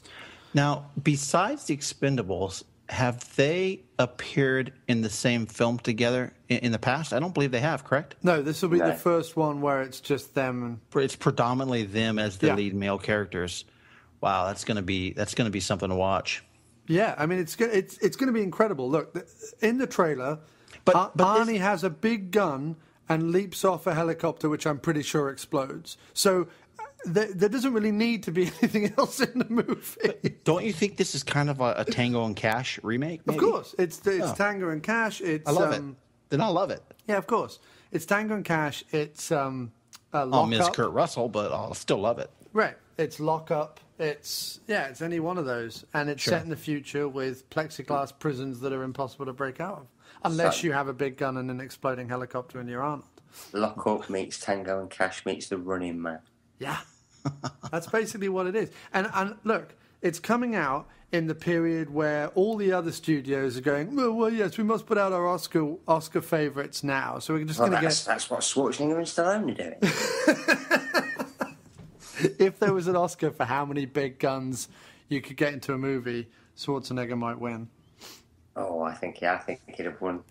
Now, besides the Expendables, have they appeared in the same film together in the past? I don't believe they have, correct? No, this will be the first one where it's just them. It's predominantly them as the lead male characters. Wow, that's gonna be something to watch. Yeah, I mean it's going to be incredible. Look, in the trailer, but Arnie has a big gun and leaps off a helicopter, which I'm pretty sure explodes. So there doesn't really need to be anything else in the movie. Don't you think this is kind of a Tango and Cash remake? Maybe? Of course, it's Tango and Cash. I love it. Then I love it. Yeah, of course, it's Tango and Cash. It's I'll miss Kurt Russell, but I'll still love it. Right, it's Lock Up. It's any one of those, and it's set in the future with plexiglass prisons that are impossible to break out of, unless you have a big gun and an exploding helicopter in your Arnold. Lock Up meets Tango and Cash meets The Running Man. Yeah, that's basically what it is. And look, it's coming out in the period where all the other studios are going, well, yes, we must put out our Oscar favourites now. So we're just going to get... That's what Schwarzenegger and Stallone are doing. If there was an Oscar for how many big guns you could get into a movie, Schwarzenegger might win. Oh, I think he'd have won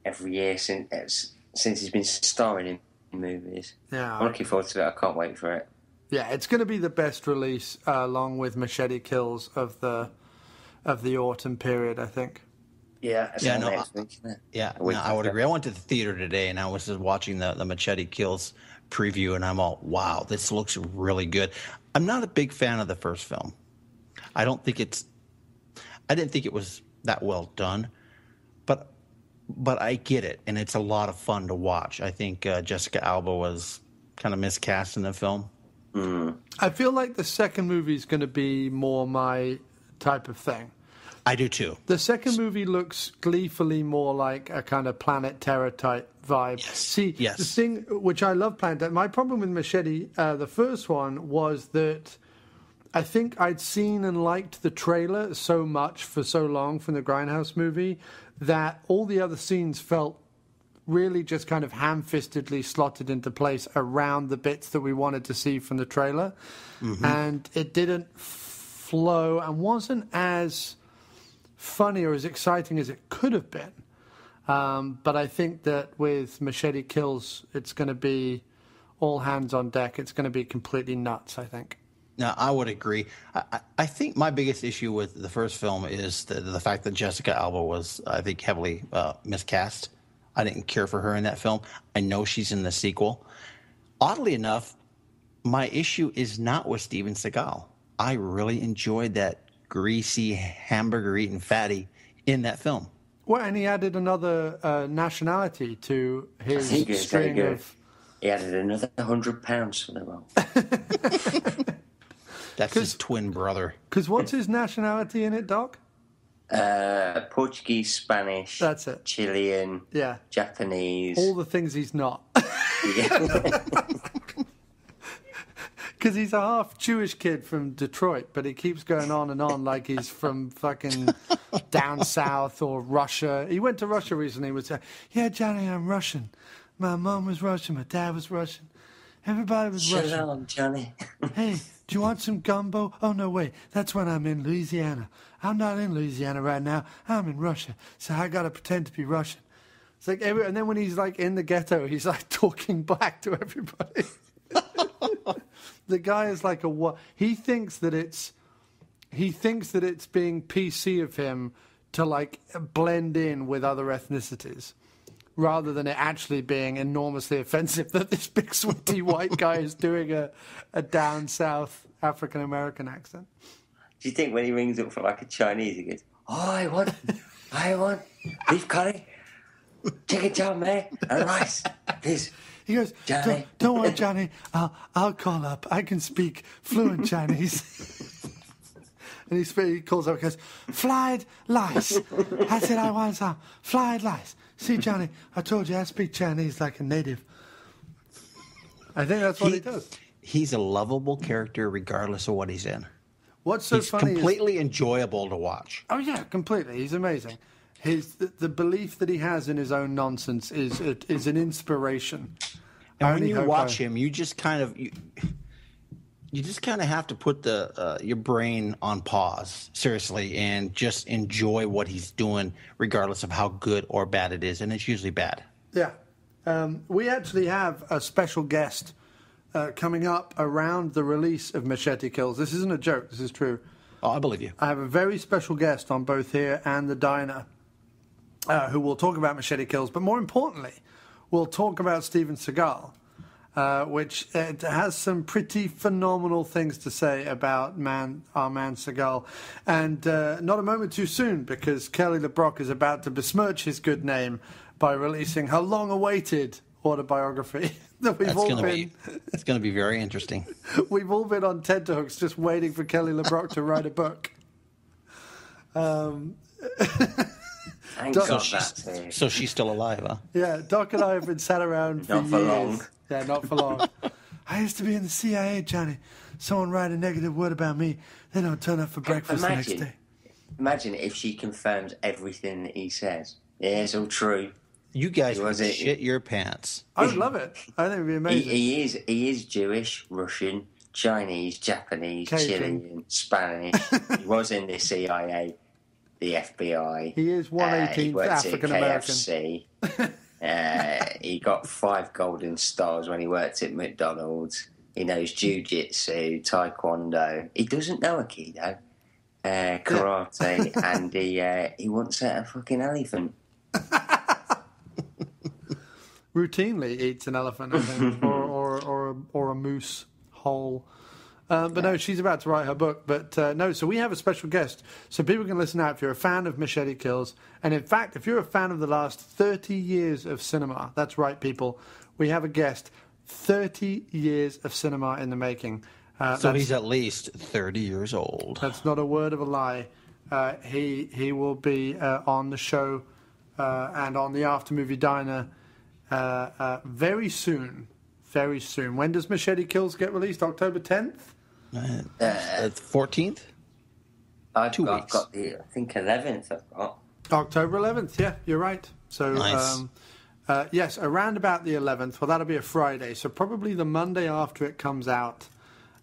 every year since he's been starring in movies. Yeah, I'm looking forward to it. I can't wait for it. Yeah, it's going to be the best release, along with Machete Kills of the autumn period, I think. Yeah, I would agree. I went to the theater today, and I was just watching the Machete Kills preview, and I'm all, wow, this looks really good. I'm not a big fan of the first film. I didn't think it was that well done, but I get it, and it's a lot of fun to watch. I think Jessica Alba was kind of miscast in the film. I feel like the second movie is going to be more my type of thing. I do too. The second movie looks gleefully more like a kind of Planet Terror type vibe. Yes. See, the thing which I love Planet Terror, my problem with Machete, the first one, was that I think I'd seen and liked the trailer so much for so long from the Grindhouse movie that all the other scenes felt really just kind of ham-fistedly slotted into place around the bits that we wanted to see from the trailer. Mm-hmm. And it didn't flow and wasn't as funny or as exciting as it could have been. But I think that with Machete Kills, it's going to be all hands on deck. It's going to be completely nuts, I think. No, I would agree. I think my biggest issue with the first film is the fact that Jessica Alba was, I think, heavily miscast. I didn't care for her in that film. I know she's in the sequel. Oddly enough, my issue is not with Steven Seagal. I really enjoyed that greasy, hamburger-eating fatty in that film. Well, and he added another nationality to his string of... He added another 100 pounds for the role. That's his twin brother. Because what's his nationality in it, Doc? Portuguese, Spanish. That's it. Chilean. Yeah. Japanese. All the things he's not. Yeah. Because he's a half Jewish kid from Detroit, but he keeps going on and on like he's from fucking down south or Russia. He went to Russia recently and would say, yeah, Johnny, I'm Russian. My mom was Russian. My dad was Russian. Everybody was Russian. Shalom, Johnny. Hey, do you want some gumbo? Oh, no, wait. That's when I'm in Louisiana. I'm not in Louisiana right now. I'm in Russia. So I got to pretend to be Russian. It's like and then when he's like in the ghetto, he's like talking black to everybody. The guy is like he thinks that it's being PC of him to like blend in with other ethnicities, rather than it actually being enormously offensive that this big sweaty white guy is doing a down south African American accent. Do you think when he rings up for like a Chinese, he goes, "Oh, I want beef curry, chicken chow mein, and rice, please." He goes, don't worry, Johnny. I'll call up. I can speak fluent Chinese. And he calls up and goes, fried lice. I said, I want some fried lice. See, Johnny, I told you I speak Chinese like a native. I think that's what he does. He's a lovable character regardless of what he's in. What's so funny is... completely enjoyable to watch. Oh, yeah, completely. He's amazing. The belief that he has in his own nonsense is an inspiration. And when you watch him, you just kind of you just kind of have to put your brain on pause, seriously, and just enjoy what he's doing, regardless of how good or bad it is, and it's usually bad. Yeah. We actually have a special guest coming up around the release of Machete Kills. This isn't a joke. This is true. Oh, I believe you. I have a very special guest on both here and the diner who will talk about Machete Kills, but more importantly, we'll talk about Steven Seagal, which has some pretty phenomenal things to say about our man Seagal. And not a moment too soon, because Kelly LeBrock is about to besmirch his good name by releasing her long-awaited autobiography that we've It's going to be very interesting. We've all been on tenterhooks just waiting for Kelly LeBrock to write a book. Thank God so she's still alive, huh? Yeah, Doc and I have been sat around for years. Not for long. Yeah, not for long. I used to be in the CIA, Johnny. Someone write a negative word about me, they don't turn up for breakfast the next day. Imagine if she confirms everything that he says. Yeah, it's all true. You guys would shit your pants. I would love it. I think it would be amazing. He is Jewish, Russian, Chinese, Japanese, Cajun. Chilean, Spanish. He was in the CIA, the FBI. He is 1/18th African American. He got 5 golden stars when he worked at McDonald's. He knows jiu-jitsu, taekwondo. He doesn't know Aikido, karate, and he once ate a fucking elephant. Routinely eats an elephant, I think, or a moose whole. But no, she's about to write her book. But no, so we have a special guest. So people can listen out if you're a fan of Machete Kills. And in fact, if you're a fan of the last 30 years of cinema, that's right, people, we have a guest, 30 years of cinema in the making. So he's at least 30 years old. That's not a word of a lie. He will be on the show and on the After Movie Diner very soon. Very soon. When does Machete Kills get released? October 10th? 14th? I've 2 weeks. got I think 11th I've got. October 11th, yeah, you're right. So, nice. Yes, around about the 11th. Well, that'll be a Friday. So probably the Monday after it comes out.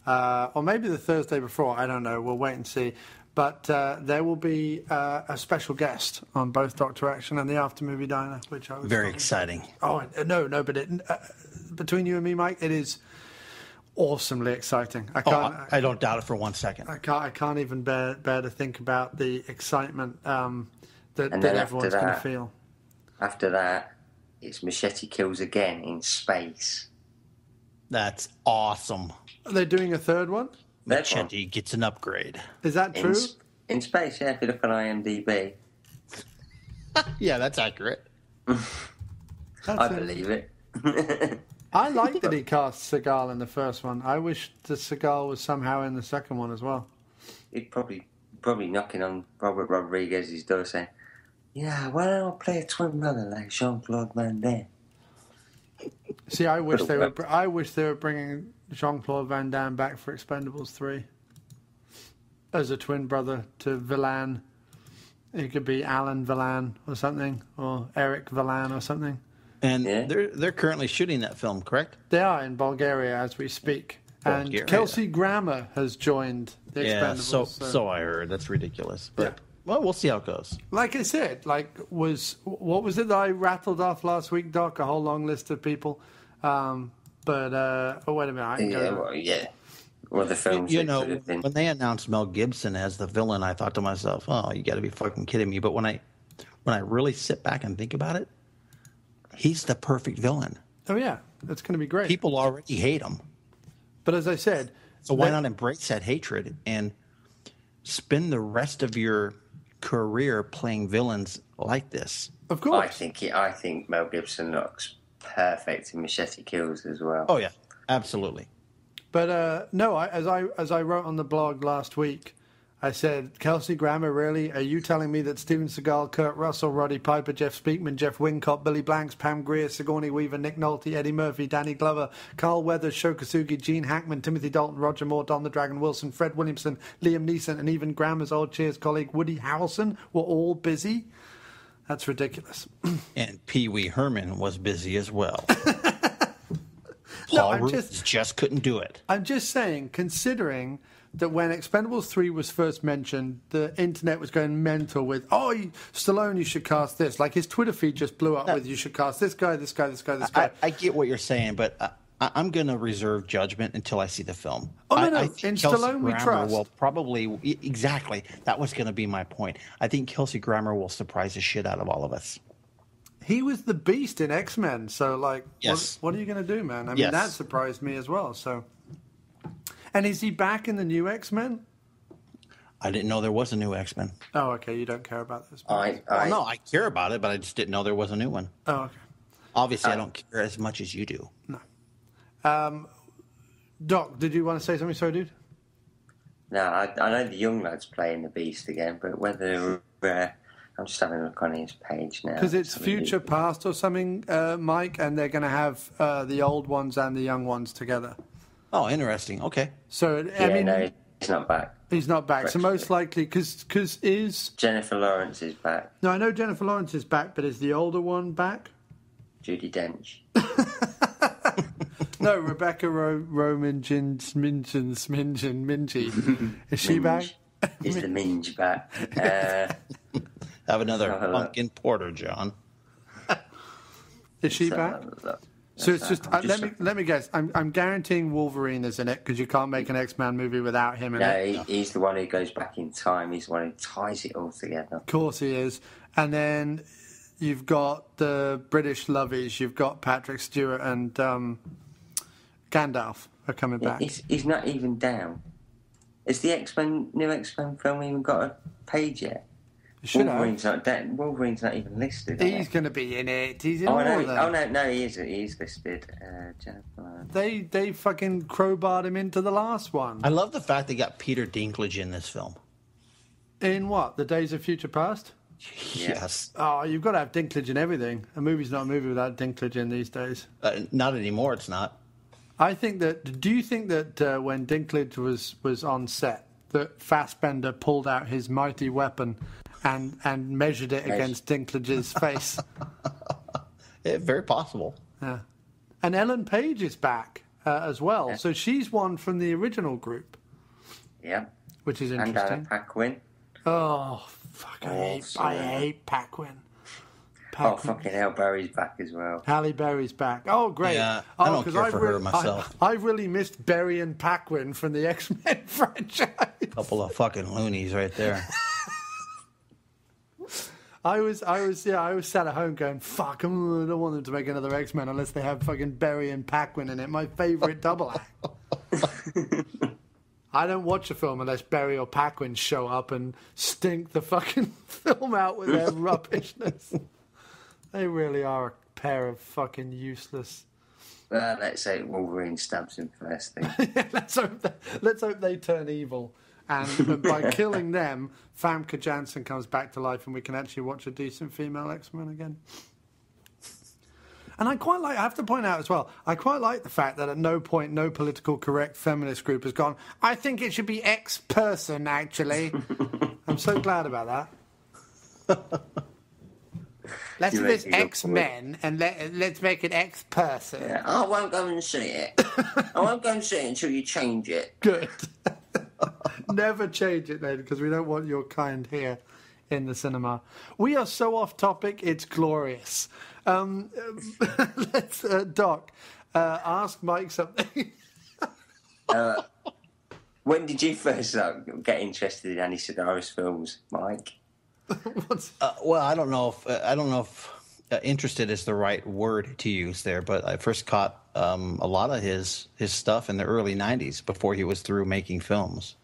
Or maybe the Thursday before. I don't know. We'll wait and see. But there will be a special guest on both Dr. Action and the After Movie Diner, which I was very exciting. Oh no! But between you and me, Mike, it is awesomely exciting. I don't doubt it for 1 second. I can't even bear to think about the excitement that everyone's going to feel. After that, it's Machete Kills again in space. That's awesome. Are they doing a third one? Machete gets an upgrade. Is that true? In space, yeah, if you look on IMDb. Yeah, that's accurate. I believe it. I like that he cast Seagal in the first one. I wish the Seagal was somehow in the second one as well. He'd probably knocking on Robert Rodriguez's door saying, "Yeah, why don't I play a twin brother like Jean-Claude Van Damme?" See, I wish they were bringing Jean-Claude Van Damme back for Expendables 3 as a twin brother to Villan. It could be Alan Villan or something, or Eric Villan or something. And they're currently shooting that film, correct? They are in Bulgaria as we speak. And Kelsey Grammer has joined the Expendables. So I heard. That's ridiculous. But well, we'll see how it goes. Like I said, what was it that I rattled off last week, Doc? A whole long list of people. But wait a minute. Well, the films. When they announced Mel Gibson as the villain, I thought to myself, "Oh, you got to be fucking kidding me!" But when I really sit back and think about it, he's the perfect villain. Oh yeah, that's going to be great. People already hate him. But as I said, so why not embrace that hatred and spend the rest of your career playing villains like this? Of course, I think Mel Gibson looks perfect in Machete Kills as well. Oh yeah, absolutely. But no, as I wrote on the blog last week, I said, Kelsey Grammer, really? Are you telling me that Steven Seagal, Kurt Russell, Roddy Piper, Jeff Speakman, Jeff Wincott, Billy Blanks, Pam Grier, Sigourney Weaver, Nick Nolte, Eddie Murphy, Danny Glover, Carl Weathers, Sho Kosugi, Gene Hackman, Timothy Dalton, Roger Moore, Don the Dragon Wilson, Fred Williamson, Liam Neeson, and even Grammer's old Cheers colleague Woody Harrelson were all busy? That's ridiculous. And Pee Wee Herman was busy as well. Paul Rudd just couldn't do it. I'm just saying, considering that when Expendables 3 was first mentioned, the internet was going mental with, Stallone, you should cast this. Like, his Twitter feed just blew up with, you should cast this guy, this guy, this guy, this guy. I get what you're saying, but I'm going to reserve judgment until I see the film. Oh, no. I In Stallone, we trust. Will probably, exactly. That was going to be my point. I think Kelsey Grammer will surprise the shit out of all of us. He was the Beast in X-Men, so, like, yes. What are you going to do, man? I mean, that surprised me as well, so... And is he back in the new X-Men? I didn't know there was a new X-Men. Oh, okay. You don't care about this. No, I care about it, but I just didn't know there was a new one. Oh, okay. Obviously, I don't care as much as you do. No. Doc, did you want to say something? Sorry, dude. No, I know the young lad's playing the Beast again, but whether I'm just having a look on his page now. Because it's future past or something, Mike, and they're going to have the old ones and the young ones together. Oh, interesting. Okay. So, no, he's not back. He's not back. So most likely, because is... Jennifer Lawrence is back. No, I know Jennifer Lawrence is back, but is the older one back? Judi Dench. No, Rebecca Minji. Is she back? Is the Minge back? Have another pumpkin porter, John. Is she back? So it's just let me guess. I'm guaranteeing Wolverine is in it because you can't make an X-Men movie without him in it. No, he's the one who goes back in time. He's the one who ties it all together. Of course he is. And then you've got the British lovies. You've got Patrick Stewart and Gandalf are coming back. He's not even down. Is the new X-Men film even got a page yet? Wolverine's not even listed. He's going to be in it. He's in all of them. No, he is listed. They fucking crowbarred him into the last one. I love the fact they got Peter Dinklage in this film. In what? The Days of Future Past? Yes. Oh, you've got to have Dinklage in everything. A movie's not a movie without Dinklage in these days. Not anymore, it's not. I think that... Do you think that when Dinklage was on set, that Fassbender pulled out his mighty weapon and measured it against Dinklage's face? Very possible. Yeah. And Ellen Page is back as well. Yeah. So she's one from the original group. Yeah. Which is interesting. And Anna Paquin. Oh, fuck. I hate Paquin. Oh, fucking Halle Berry's back as well. Halle Berry's back. Oh, great. Yeah, I don't care for her myself. I've really missed Berry and Paquin from the X-Men franchise. Couple of fucking loonies right there. I was sat at home going, fuck, I don't want them to make another X-Men unless they have fucking Berry and Paquin in it. My favourite double act. I don't watch a film unless Berry or Paquin show up and stink the fucking film out with their rubbishness. They really are a pair of fucking useless... Well, let's say Wolverine stabs him first thing. let's hope they turn evil. And by killing them, Famke Janssen comes back to life and we can actually watch a decent female X-Men again. And I have to point out as well, I quite like the fact that at no point no political correct feminist group has gone, I think it should be X-person, actually. I'm so glad about that. Let's do this X-Men and let's make it X-person. Yeah, I won't go and see it. I won't go and see it until you change it. Good. Never change it then, because we don't want your kind here in the cinema. We are so off topic, it's glorious. Let's, Doc, ask Mike something. When did you first get interested in Andy Sidaris films, Mike? Well, I don't know if interested is the right word to use there, but I first caught a lot of his stuff in the early 90s before he was through making films,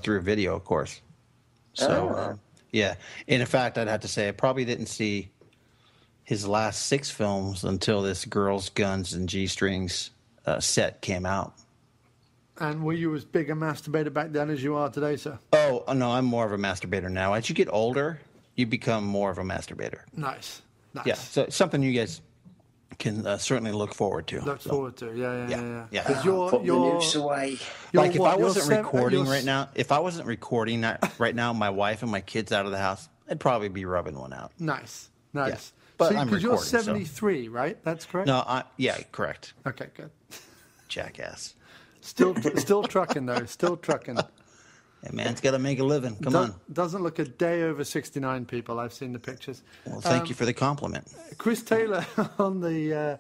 through video, of course. So, yeah. And in fact, I'd have to say I probably didn't see his last 6 films until this Girls, Guns, and G-Strings set came out. And were you as big a masturbator back then as you are today, sir? Oh, no, I'm more of a masturbator now. As you get older, you become more of a masturbator. Nice. Yeah, so it's something you guys can certainly look forward to. Look forward to, yeah. Because put the news away. Like if I wasn't recording right now, my wife and my kids out of the house, I'd probably be rubbing one out. Nice. Yeah. But I'm recording. Because you're 73, right? That's correct? No, correct. Okay, good. jackass. Still trucking though. Still trucking. Hey, man's got to make a living. Come on. Doesn't look a day over 69, people. I've seen the pictures. Well, thank you for the compliment. Chris Taylor on the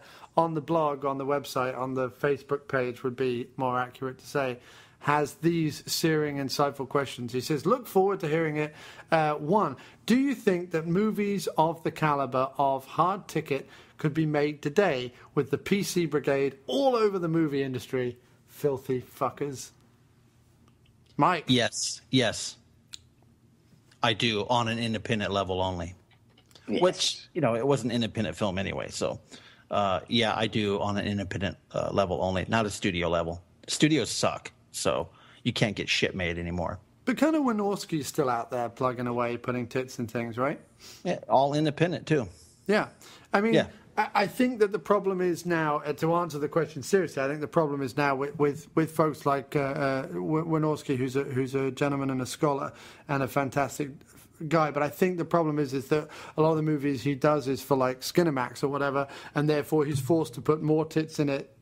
blog, on the website, on the Facebook page would be more accurate to say, has these searing, insightful questions. He says, look forward to hearing it. One, do you think that movies of the caliber of Hard Ticket could be made today with the PC brigade all over the movie industry? Filthy fuckers. Mike? Yes. I do, on an independent level only. Yes. Which, it was an independent film anyway. So, yeah, I do on an independent level only, not a studio level. Studios suck, so you can't get shit made anymore. But kind of Wynorski's still out there plugging away, putting tits in things, right? Yeah, all independent, too. Yeah. I mean, Yeah. I think that the problem is now, to answer the question seriously, I think the problem is now with folks like Wynorski, who's a gentleman and a scholar and a fantastic guy. But I think the problem is that a lot of the movies he does is for like Skinamax or whatever, and therefore he's forced to put more tits in it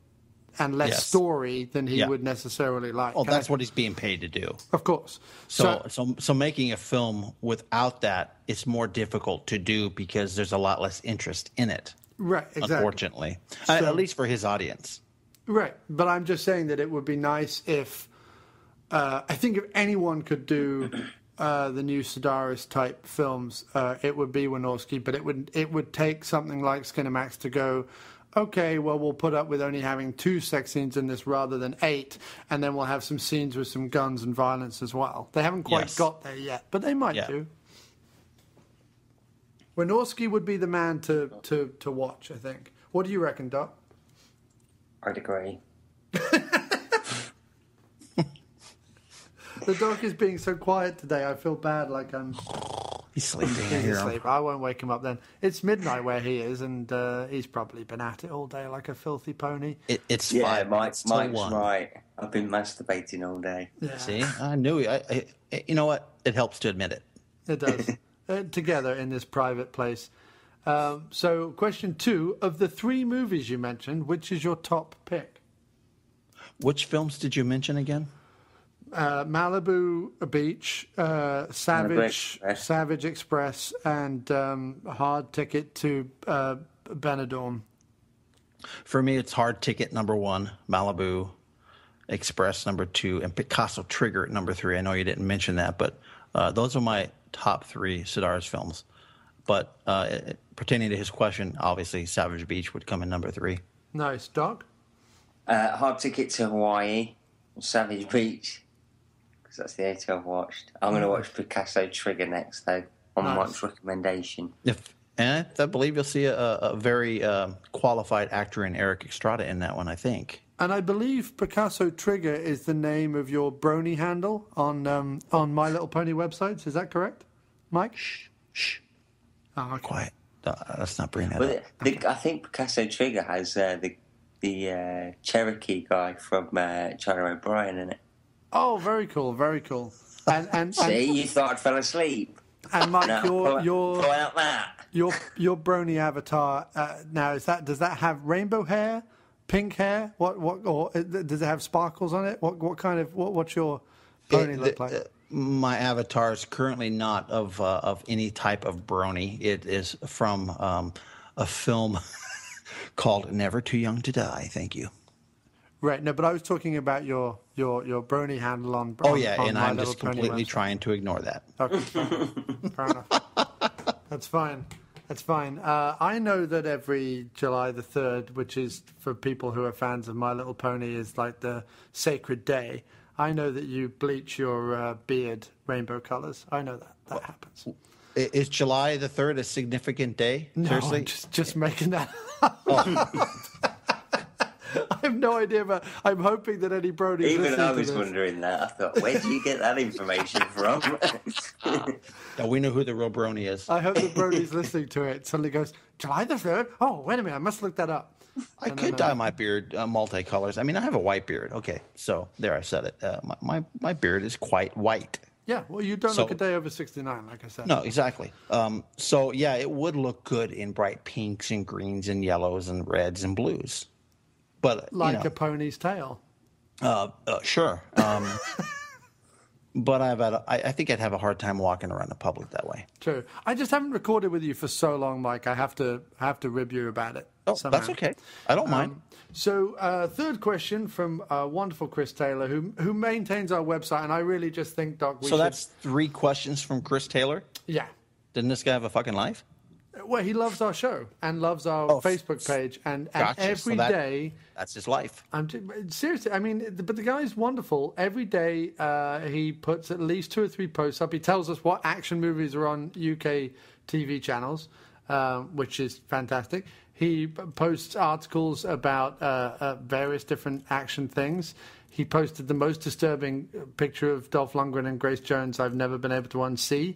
and less story than he would necessarily like. Well, that's what he's being paid to do. Of course. So making a film without that, it's more difficult to do because there's a lot less interest in it. Right, exactly. Unfortunately. At least for his audience. Right, but I'm just saying that it would be nice if... I think if anyone could do the new Sidaris type films, it would be Wynorski, but it would take something like Skinamax to go, okay, well, we'll put up with only having 2 sex scenes in this rather than 8, and then we'll have some scenes with some guns and violence as well. They haven't quite got there yet, but they might do. Wynorski would be the man to watch, I think. What do you reckon, Doc? I'd agree. The Doc is being so quiet today. I feel bad, like I'm... He's sleeping. He's asleep. I won't wake him up then. It's midnight where he is, and he's probably been at it all day like a filthy pony. It's Mike's right. I've been masturbating all day. Yeah. See? I knew it. You know what? It helps to admit it. It does. Together in this private place. So, question 2. Of the 3 movies you mentioned, which is your top pick? Which films did you mention again? Malibu Beach, Savage Express, and Hard Ticket to Benidorm. For me, it's Hard Ticket number 1, Malibu Express number 2, and Picasso Trigger number 3. I know you didn't mention that, but those are my top 3 Sidaris films. But pertaining to his question, obviously Savage Beach would come in number 3. Nice. Doc? Hard Ticket to Hawaii, Savage Beach. That's the 8 I've watched. I'm going to watch Picasso Trigger next, though, on Mike's recommendation. And I believe you'll see a very qualified actor in Eric Estrada in that one, I think. And I believe Picasso Trigger is the name of your brony handle on My Little Pony websites. Is that correct, Mike? Shh. Oh, okay. Quiet. Let's not bring that up. I think Picasso Trigger has the Cherokee guy from Charlie O'Brien in it. Oh, very cool, very cool. And see, you thought I fell asleep. And Mike, pull out that. your brony avatar now does that have rainbow hair, pink hair? What or does it have sparkles on it? What's your pony look like? My avatar is currently not of any type of brony. It is from a film called Never Too Young to Die. Thank you. Right, no, but I was talking about your brony handle on. And I'm just completely trying to ignore that. Okay, fair enough. That's fine. I know that every July the 3rd, which is for people who are fans of My Little Pony, is like the sacred day. I know that you bleach your beard rainbow colors. I know that happens. Is July the 3rd a significant day? No, Seriously? I'm just making that up. I have no idea, but I'm hoping that any bronies... Even I was wondering that. I thought, where do you get that information from? Yeah, we know who the real brony is. I hope the brony's listening to it suddenly goes, July the 3rd? Oh, wait a minute, I must look that up. I could dye my beard multicolors. I mean, I have a white beard. Okay, so there, I said it. My beard is quite white. Yeah, well, you don't look a day over 69, like I said. No, exactly. So, yeah, it would look good in bright pinks and greens and yellows and reds and blues. But like a pony's tail. Sure. But I think I'd have a hard time walking around the public that way. True. I just haven't recorded with you for so long, Mike. I have to rib you about it. Oh, somehow. that's okay. I don't mind. So, third question from wonderful Chris Taylor, who maintains our website, and I really just think, Doc, that's 3 questions from Chris Taylor? Yeah. Didn't this guy have a fucking life? Well, he loves our show and loves our Facebook page, and every day. That's his life. Seriously, I mean, but the guy's wonderful. Every day he puts at least 2 or 3 posts up. He tells us what action movies are on UK TV channels, which is fantastic. He posts articles about various different action things. He posted the most disturbing picture of Dolph Lundgren and Grace Jones I've never been able to unsee.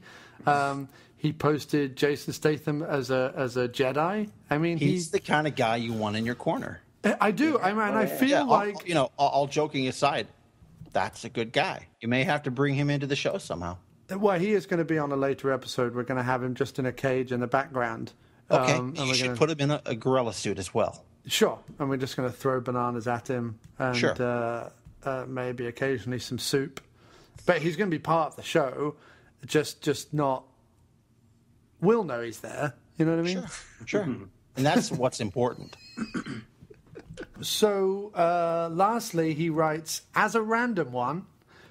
He posted Jason Statham as a Jedi. I mean, he's the kind of guy you want in your corner. I do. I mean, I feel like all joking aside, that's a good guy. You may have to bring him into the show somehow. Well, he is going to be on a later episode. We're going to have him just in a cage in the background. Okay, you should put him in a gorilla suit as well. Sure, and we're just going to throw bananas at him and maybe occasionally some soup. But he's going to be part of the show, just not. We'll know he's there. You know what I mean? Sure. And that's what's important. So, lastly, he writes, as a random one,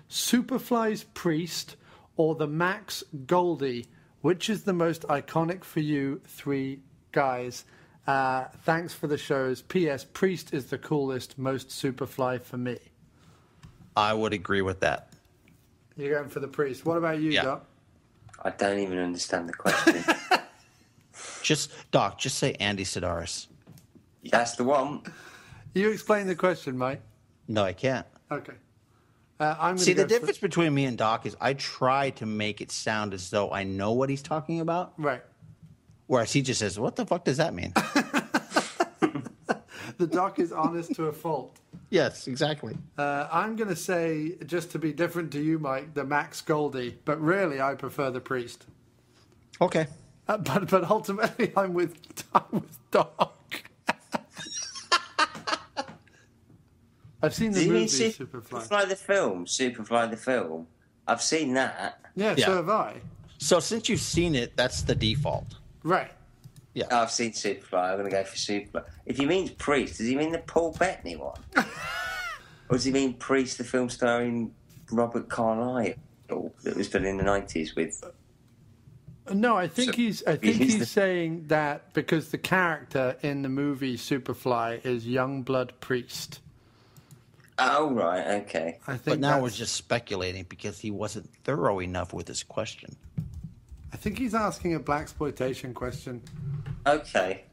Superfly's Priest or the Max Goldie, which is the most iconic for you 3 guys? Thanks for the shows. P.S. Priest is the coolest, most Superfly for me. I would agree with that. You're going for the Priest. What about you, Doc? I don't even understand the question. Doc, just say Andy Sidaris. That's the one. You explain the question, Mike. No, I can't. Okay. The difference between me and Doc is I try to make it sound as though I know what he's talking about. Right. Whereas he just says, what the fuck does that mean? The Doc is honest to a fault. Yes, exactly. I'm going to say, just to be different to you, Mike, the Max Goldie, but really I prefer the Priest. Okay. But ultimately I'm with Doc. I've seen the movie Superfly. Superfly the film. I've seen that. Yeah, so have I. So since you've seen it, that's the default. Right. Yeah. I've seen Superfly. I'm going to go for Superfly. If he means Priest, does he mean the Paul Bettany one? Or does he mean Priest, the film starring Robert Carlyle that was done in the 90s with... No, I think he's saying that because the character in the movie Superfly is Youngblood Priest. Oh, right, okay. But now we're just speculating because he wasn't thorough enough with his question. I think he's asking a blaxploitation question. Okay.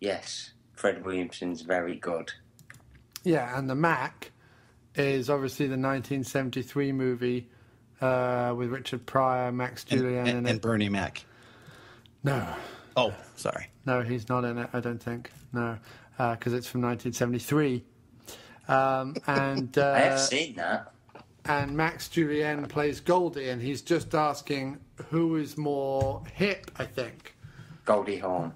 Yes, Fred Williamson's very good. Yeah, and the Mac is obviously the 1973 movie with Richard Pryor, Max Julien in it. And Bernie Mac. No. Oh, sorry. No, he's not in it, I don't think. No, because it's from 1973. And I have seen that. And Max Julien plays Goldie, and he's just asking who is more hip, I think. Goldie Hawn.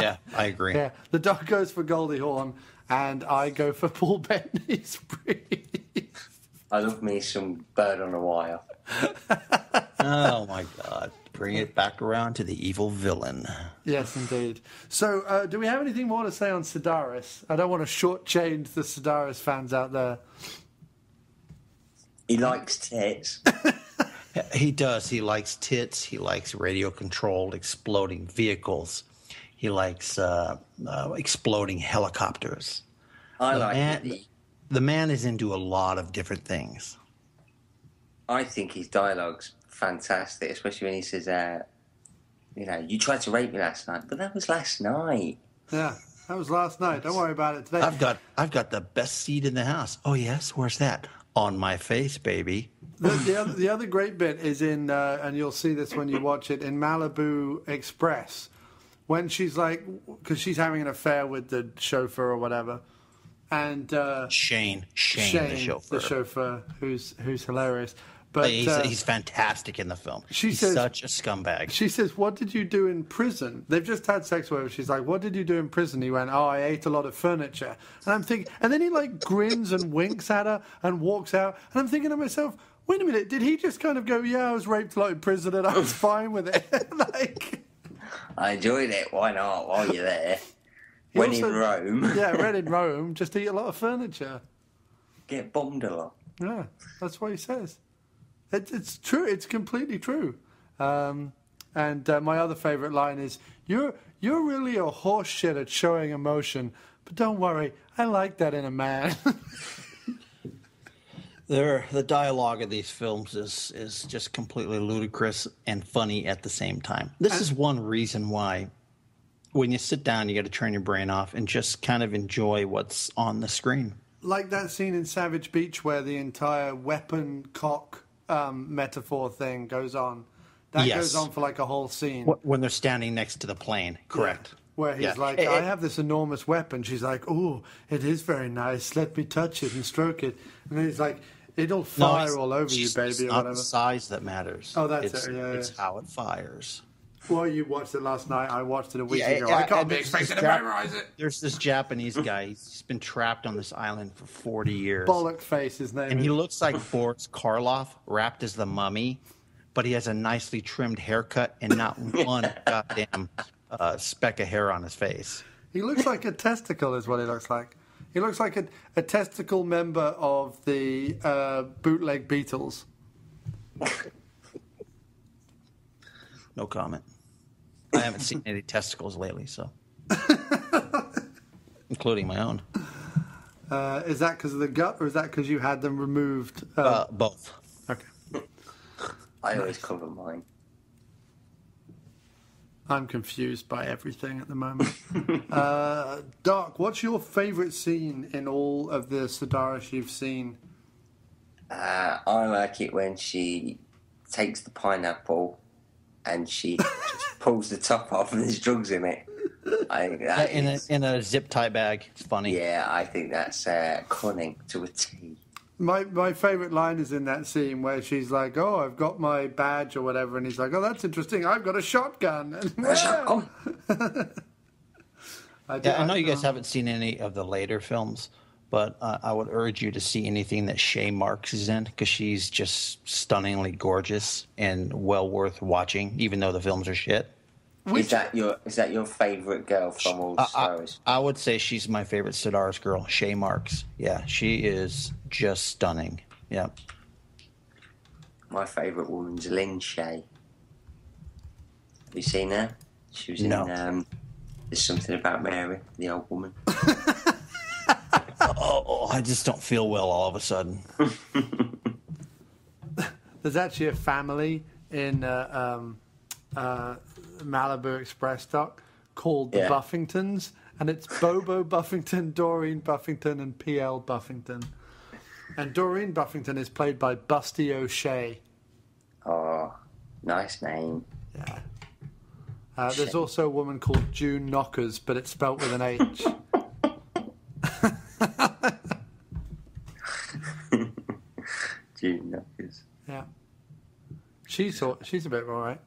Yeah, I agree. Yeah, the Doc goes for Goldie Hawn, and I go for Paul Bettany's Priest. I love me some Bird on a Wire. Oh, my God. Bring it back around to the evil villain. Yes, indeed. So, do we have anything more to say on Sidaris? I don't want to shortchange the Sidaris fans out there. He likes tits. He does. He likes tits. He likes radio-controlled exploding vehicles. He likes exploding helicopters. The man is into a lot of different things. I think his dialogue's fantastic, especially when he says, you tried to rape me last night, but that was last night. Yeah, that was last night. Don't worry about it today. I've got the best seat in the house. Oh, yes? Where's that? On my face, baby. The other great bit is in, and you'll see this when you watch it, in Malibu Express, when she's like, because she's having an affair with the chauffeur or whatever, and Shane, the chauffeur, who's hilarious. But he's fantastic in the film. He's such a scumbag. She says, "What did you do in prison?" They've just had sex with her. She's like, "What did you do in prison?" He went, "Oh, I ate a lot of furniture." And I'm thinking, and then he like grins and winks at her and walks out. And I'm thinking to myself, wait a minute, did he just kind of go, "Yeah, I was raped a lot in prison and I was fine with it"? Like, I enjoyed it. Why not? While you're there, when in Rome. Yeah, when in Rome, just eat a lot of furniture. Get bombed a lot. Yeah, that's what he says. It's true. It's completely true. And my other favourite line is, "You're really a horse shit at showing emotion, but don't worry, I like that in a man." The dialogue of these films is just completely ludicrous and funny at the same time. This is one reason why, when you sit down, you got to turn your brain off and just kind of enjoy what's on the screen. Like that scene in Savage Beach where the entire weapon cock metaphor thing goes on. That goes on for like a whole scene. When they're standing next to the plane, correct. Yeah. Where he's like, "I have this enormous weapon." She's like, "Oh, it is very nice. Let me touch it and stroke it." And then he's like, "It'll fire all over you, baby," it's or not whatever. the size that matters. Oh, that's it. Yeah, it's how it fires. Well, you watched it last night. I watched it a week ago. I can't be expected to memorize it. There's this Japanese guy. He's been trapped on this island for 40 years. Bollock face, his name. And he looks like Boris Karloff, wrapped as the mummy, but he has a nicely trimmed haircut and not one goddamn speck of hair on his face. He looks like a testicle is what he looks like. He looks like a testicle member of the bootleg Beatles. No comment. I haven't seen any testicles lately, so. Including my own. Is that because of the gut, or is that because you had them removed? Both. Okay. I always cover mine. I'm confused by everything at the moment. Doc, what's your favourite scene in all of the Sidaris you've seen? I like it when she takes the pineapple and she just pulls the top off and there's drugs in it. I think that in a zip tie bag. It's funny. Yeah, I think that's cunning to a T. My favourite line is in that scene where she's like, "Oh, I've got my badge," or whatever, and he's like, "Oh, that's interesting. I've got a shotgun." A shotgun? I know you guys haven't seen any of the later films, but I would urge you to see anything that Shay Marks is in, because she's just stunningly gorgeous and well worth watching, even though the films are shit. Is that your favourite girl from all the Sidaris? I would say she's my favorite Sidaris girl, Shay Marks. Yeah, she is just stunning. Yeah. My favourite woman's Lynn Shay. Have you seen her? She was in There's Something About Mary, the old woman. I just don't feel well all of a sudden. There's actually a family in Malibu Express, Doc, called the Buffingtons, and it's Bobo Buffington, Doreen Buffington, and P.L. Buffington. And Doreen Buffington is played by Busty O'Shea. Oh, nice name. Yeah. There's also a woman called June Knockers, but it's spelt with an H. June Knockers. Yeah. She's a bit all right.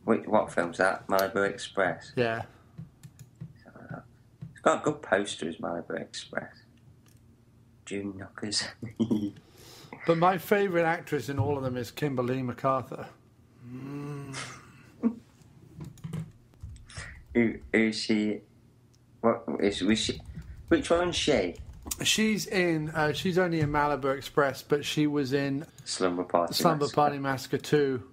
Wait, what film's that? Malibu Express? Yeah. It's got a good poster as Malibu Express. June Knockers. But my favourite actress in all of them is Kimberly MacArthur. Who's she? Was she? Which one's she? She's only in Malibu Express, but she was in Slumber Party Massacre 2.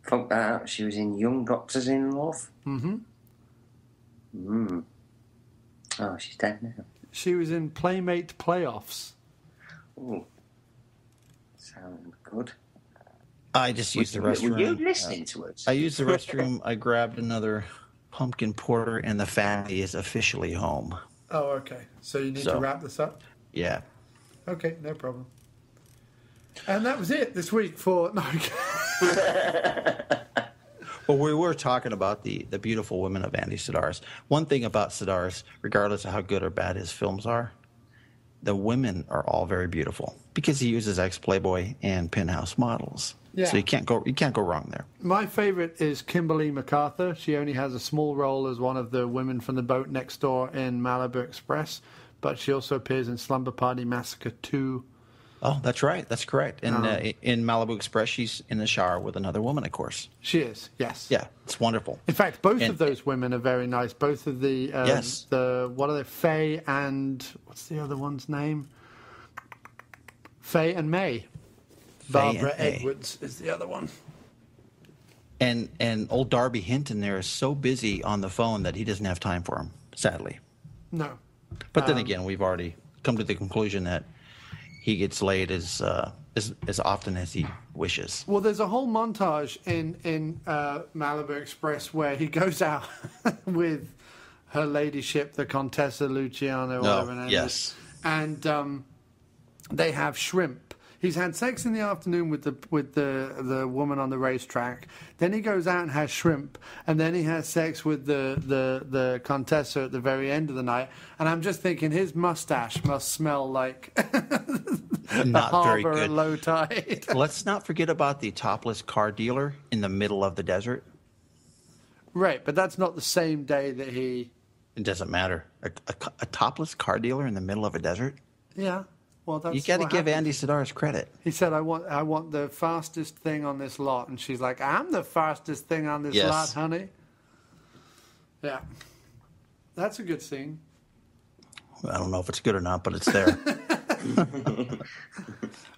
Fuck that out. She was in Young Doctors in Love. Oh, she's dead now. She was in Playmate Playoffs. Ooh. Sounds good. I just used the restroom. Were you listening to us? I used the restroom. I grabbed another pumpkin porter, and the family is officially home. Oh, okay. So you need to wrap this up? Yeah. Okay, no problem. And that was it this week for... No, Well, we were talking about the beautiful women of Andy Sidaris. One thing about Sidaris, regardless of how good or bad his films are, the women are all very beautiful because he uses ex-Playboy and Penthouse models. Yeah. So you can't go wrong there. My favorite is Kimberly MacArthur. She only has a small role as one of the women from the boat next door in Malibu Express, but she also appears in Slumber Party Massacre 2. Oh, that's right. That's correct. And in Malibu Express, she's in the shower with another woman, of course. She is, yes. Yeah, it's wonderful. In fact, both of those women are very nice. Both of the, yes. What are they, Faye and, what's the other one's name? Faye and May. Barbara Edwards is the other one. And old Darby Hinton there is so busy on the phone that he doesn't have time for him, sadly. No. But then again, we've already come to the conclusion that he gets laid as often as he wishes. Well, there's a whole montage in Malibu Express where he goes out with her ladyship, the Contessa Luciano, whatever her name is. And they have shrimp. He's had sex in the afternoon with the woman on the racetrack. Then he goes out and has shrimp, and then he has sex with the Contessa at the very end of the night. And I'm just thinking his mustache must smell like not very harbor good. at low tide. Let's not forget about the topless car dealer in the middle of the desert. Right, but that's not the same day that he. It doesn't matter. A topless car dealer in the middle of a desert. Yeah. Well, that's you got to give happens. Andy Sidaris credit. He said, I want the fastest thing on this lot. And she's like, I'm the fastest thing on this lot, honey. Yeah. That's a good scene. I don't know if it's good or not, but it's there.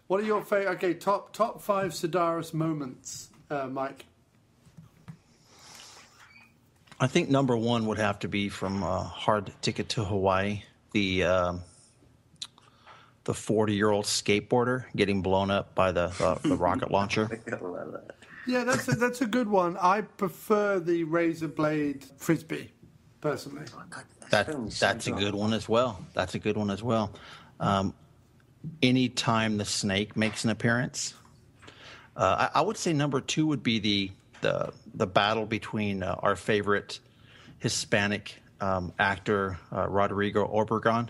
What are your favorite? Okay, top 5 Sidaris moments, Mike. I think number 1 would have to be from Hard Ticket to Hawaii. The 40-year-old skateboarder getting blown up by the rocket launcher. Yeah, that's a good one. I prefer the razor blade frisbee, personally. That's a good one as well. That's a good one as well. Anytime the snake makes an appearance, I would say number 2 would be the battle between our favorite Hispanic actor Rodrigo Obregon.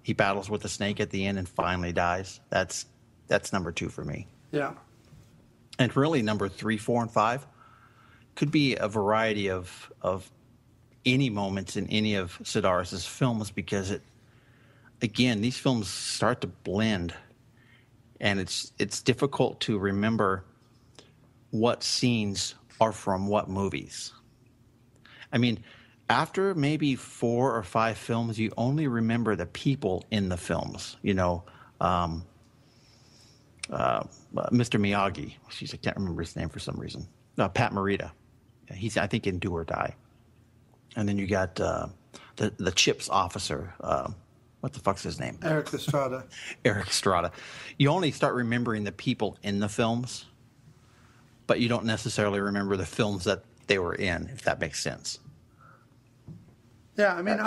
He battles with the snake at the end and finally dies. That's number 2 for me. Yeah. And really number 3, 4, and 5 could be a variety of any moments in any of Sidaris's films, because again, these films start to blend, and it's difficult to remember what scenes are from what movies. I mean, after maybe 4 or 5 films, you only remember the people in the films. You know, Mr. Miyagi. I can't remember his name for some reason. Pat Morita. He's, I think, in Do or Die. And then you got the Chips officer. What the fuck's his name? Eric Estrada. Eric Estrada. You only start remembering the people in the films, but you don't necessarily remember the films that they were in, if that makes sense. Yeah, I mean,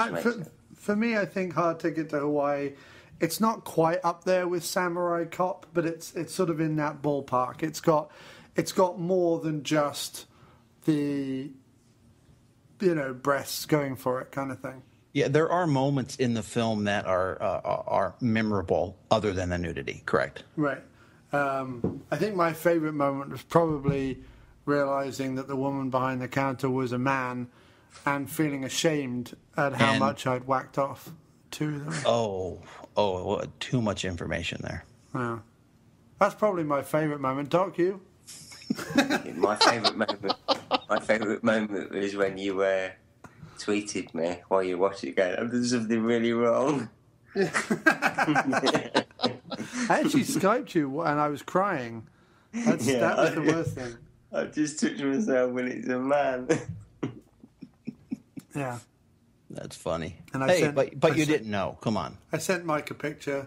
for me, I think Hard Ticket to Hawaii, it's not quite up there with Samurai Cop, but it's sort of in that ballpark. It's got more than just the, breasts going for it kind of thing. Yeah, there are moments in the film that are memorable other than the nudity, correct? Right. I think my favorite moment was probably realizing that the woman behind the counter was a man and feeling ashamed at how much I'd whacked off to them. Oh, too much information there. Yeah. That's probably my favorite moment. Doc, you? My favorite moment was when you tweeted me while you watched it going, I've done something really wrong. I actually Skyped you and I was crying. That was the worst thing. I just touched myself when it's a man. Yeah. That's funny. And but you didn't know. Come on. I sent Mike a picture.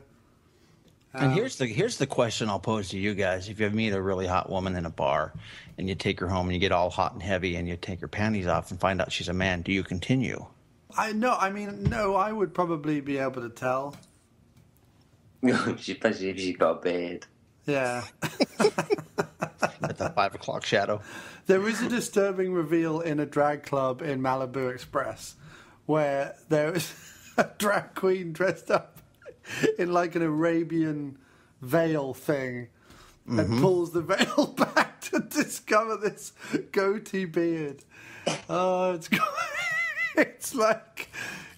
And here's the question I'll pose to you guys. If you meet a really hot woman in a bar and you take her home and you get all hot and heavy and you take her panties off and find out she's a man, do you continue? No, I would probably be able to tell. Especially if she's got a beard. Yeah. At the 5 o'clock shadow. There is a disturbing reveal in a drag club in Malibu Express where there is a drag queen dressed up in like an Arabian veil thing and pulls the veil back to discover this goatee beard. Oh,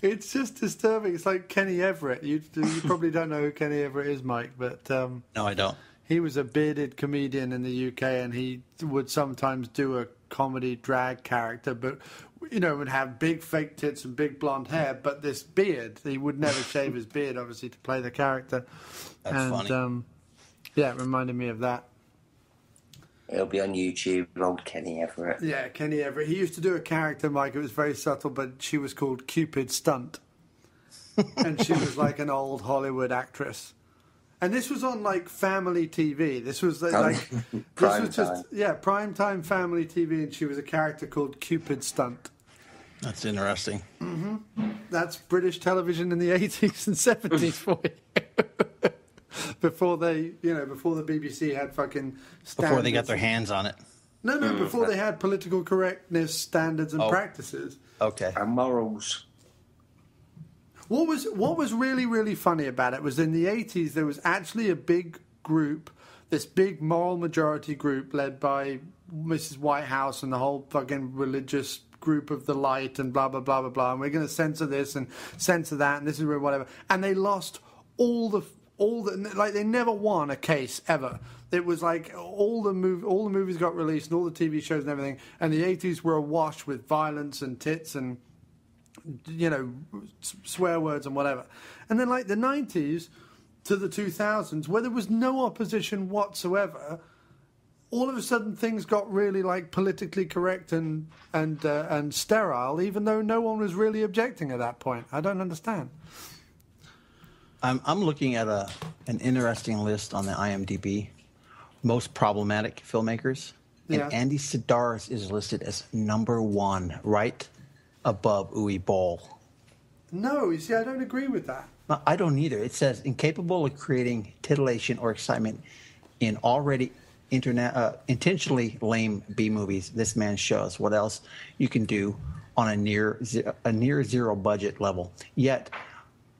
it's just disturbing. It's like Kenny Everett. You probably don't know who Kenny Everett is, Mike, but No, I don't. he was a bearded comedian in the UK, and he would sometimes do a comedy drag character, but would have big fake tits and big blonde hair, but this beard, he would never shave his beard, obviously, to play the character. That's funny. Yeah, it reminded me of that. It'll be on YouTube, old Kenny Everett. Yeah, Kenny Everett. He used to do a character, Mike. It was very subtle, but she was called Cupid Stunt. And she was like an old Hollywood actress. And this was on like family TV. This was primetime family TV, and she was a character called Cupid Stunt. That's interesting. That's British television in the 80s and 70s for you. Before the BBC had fucking standards. Before they got their hands on it. No, before they had political correctness standards and practices. Okay. And morals. What was really, really funny about it was in the 80s there was actually a big group, this big moral majority group led by Mrs. Whitehouse and the whole fucking religious group of the light and blah, blah, blah, blah, blah. And we're going to censor this and censor that and this is whatever. And they lost all the they never won a case ever. It was like all the movies got released and all the TV shows and everything. And the 80s were awash with violence and tits and swear words and whatever. And then like the 90s to the 2000s, where there was no opposition whatsoever, all of a sudden things got really like politically correct and sterile, even though no one was really objecting at that point. I don't understand. I'm looking at an interesting list on the IMDb, most problematic filmmakers, and Andy Sidaris is listed as number 1, right above Uwe Boll. No, you see, I don't agree with that. No, I don't either. It says incapable of creating titillation or excitement in already intentionally lame B movies. This man shows what else you can do on a near zero budget level. Yet,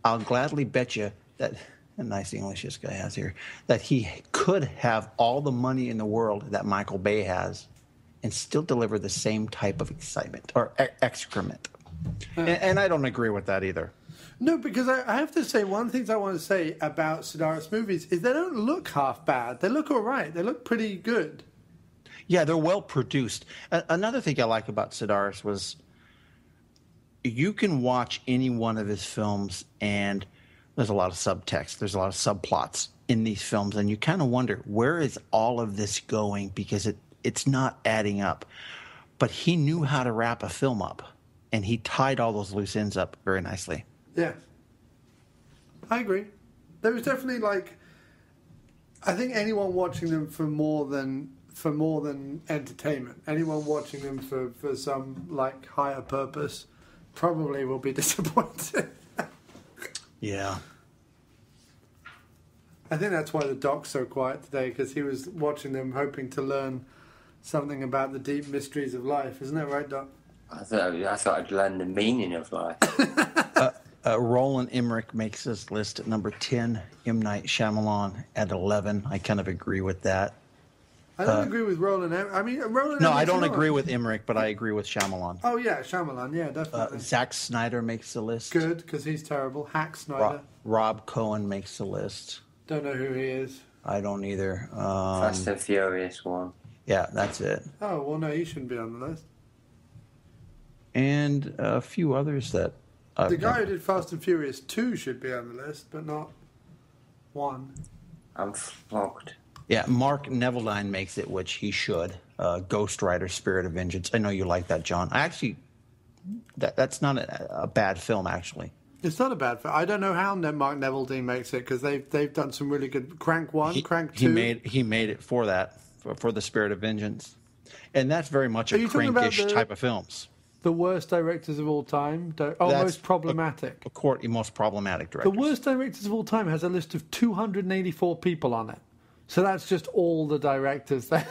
I'll gladly bet you that, a nice English this guy has here, that he could have all the money in the world that Michael Bay has and still deliver the same type of excitement or excrement. And I don't agree with that either. No, because I have to say, one of the things I want to say about Sidaris movies is they don't look half bad. They look all right. They look pretty good. Yeah, they're well produced. Another thing I like about Sidaris was you can watch any one of his films and there's a lot of subtext. There's a lot of subplots in these films, and you kind of wonder, where is all of this going? Because it's not adding up. But he knew how to wrap a film up, and he tied all those loose ends up very nicely. Yeah. I agree. There was definitely like, I think anyone watching them for more than entertainment, anyone watching them for some like higher purpose probably will be disappointed. Yeah. I think that's why the doc's so quiet today, because he was watching them hoping to learn something about the deep mysteries of life. Isn't that right, Doc? I thought I'd learn the meaning of life. Roland Emmerich makes this list at number 10. M. Night Shyamalan at 11. I kind of agree with that. I don't agree with Roland. No, I don't agree with Emmerich, but I agree with Shyamalan. Oh, yeah, Shyamalan. Yeah, definitely. Zack Snyder makes the list. Good, because he's terrible. Hack Snyder. Rob Cohen makes the list. Don't know who he is. I don't either. Fast and Furious one. Yeah, that's it. Oh, well, no, he shouldn't be on the list. And a few others that... the guy who did Fast and Furious 2 should be on the list, but not 1. I'm flogged. Yeah, Mark Neveldine makes it, which he should. Ghost Rider, Spirit of Vengeance. I know you like that, John. That's not a bad film, actually. It's not a bad film. I don't know how Mark Neveldine makes it, because they've done some really good... Crank 1, Crank 2... He made it for that, for the Spirit of Vengeance. And that's very much a crankish type of films. The worst directors of all time? Most problematic. Most problematic directors. The worst directors of all time has a list of 284 people on it. So that's just all the directors there.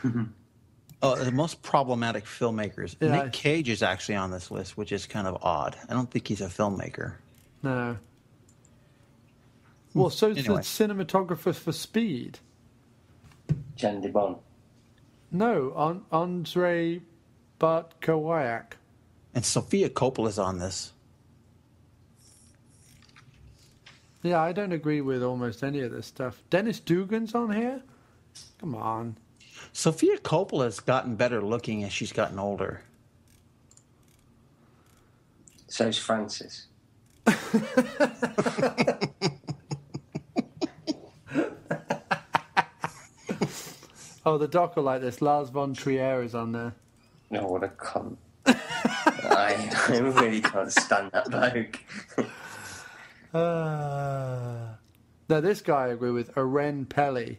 The most problematic filmmakers. Yeah. Nick Cage is actually on this list, which is kind of odd. I don't think he's a filmmaker. No. Well, so's Anyway. the cinematographer for Speed. Jandy Bond. No, Andrei Bartkowiak. And Sofia Coppola's on this. Yeah, I don't agree with almost any of this stuff. Dennis Dugan's on here? Come on. Sofia Coppola's gotten better looking as she's gotten older. So's Francis. Oh, the doc will like this. Lars von Trier is on there. Oh, what a cunt. I really can't stand that bloke. Now, this guy I agree with, Oren Peli,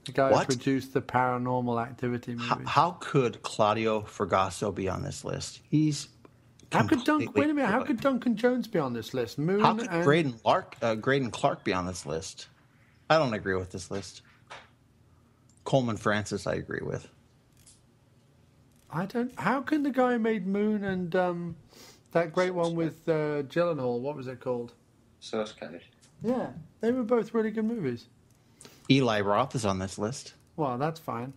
the guy What? who produced the Paranormal Activity movie. How could Claudio Fragasso be on this list? He's How could completely wait a minute, how good. could Duncan Jones be on this list? Moon How could and Graydon Clark be on this list? I don't agree with this Coleman Francis, I agree with. how can the guy who made Moon and that great one with Gyllenhaal, what was it called? Source Code. Yeah, they were both really good movies. Eli Roth is on this list. Well, that's fine.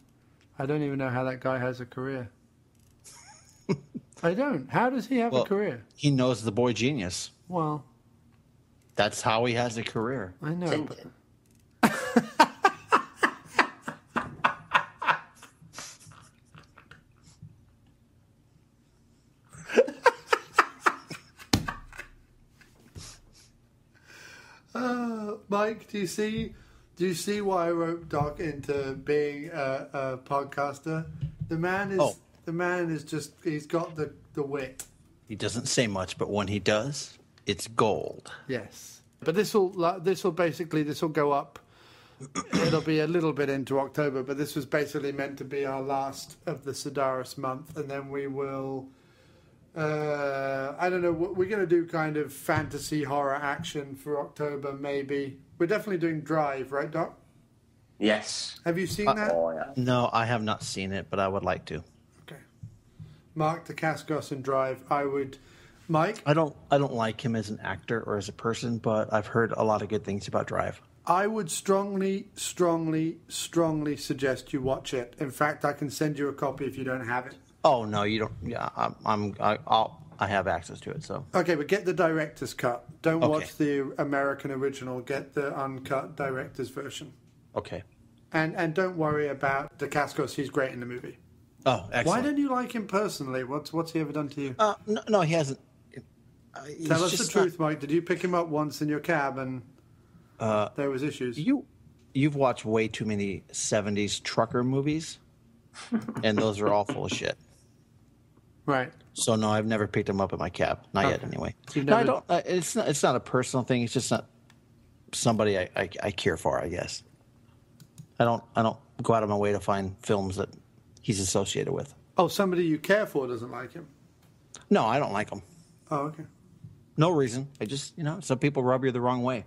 I don't even know how that guy has a career. I don't. How does he have a career? He knows the boy genius. Well, That's how he has a career. I know. But... Tintin. Mike, do you see why I wrote Doc into being a podcaster? The man is just, he's got the wit. He doesn't say much, but when he does, it's gold. Yes. But this will go up. It'll be a little bit into October, but this was basically meant to be our last of the Sidaris month, and then we will. I don't know. We're going to do kind of fantasy horror action for October, maybe. We're definitely doing Drive, right, Doc? Yes. Have you seen that? Oh, yeah. No, I have not seen it, but I would like to. Okay. Mark Dacascos and Drive. I would. Mike? I don't like him as an actor or as a person, but I've heard a lot of good things about Drive. I would strongly, strongly, strongly suggest you watch it. In fact, I can send you a copy if you don't have it. Oh no, you don't. Yeah, I have access to it. So Okay, but get the director's cut. Don't Okay. watch the American original. Get the uncut director's version. okay. And don't worry about Dacascos. He's great in the movie. Oh, excellent. Why don't you like him personally? What's he ever done to you? No, he hasn't. Tell us the truth, Mike. Did you pick him up once in your cab and there was issues? You've watched way too many '70s trucker movies, and those are all full of shit. Right. So no, I've never picked him up in my cab. Not yet, Okay. anyway. You've No, I never- don't. It's not a personal thing. It's just not somebody I care for. I guess. I don't go out of my way to find films that he's associated with. Oh, somebody you care for doesn't like him. No, I don't like him. Oh, okay. No reason. I just some people rub you the wrong way.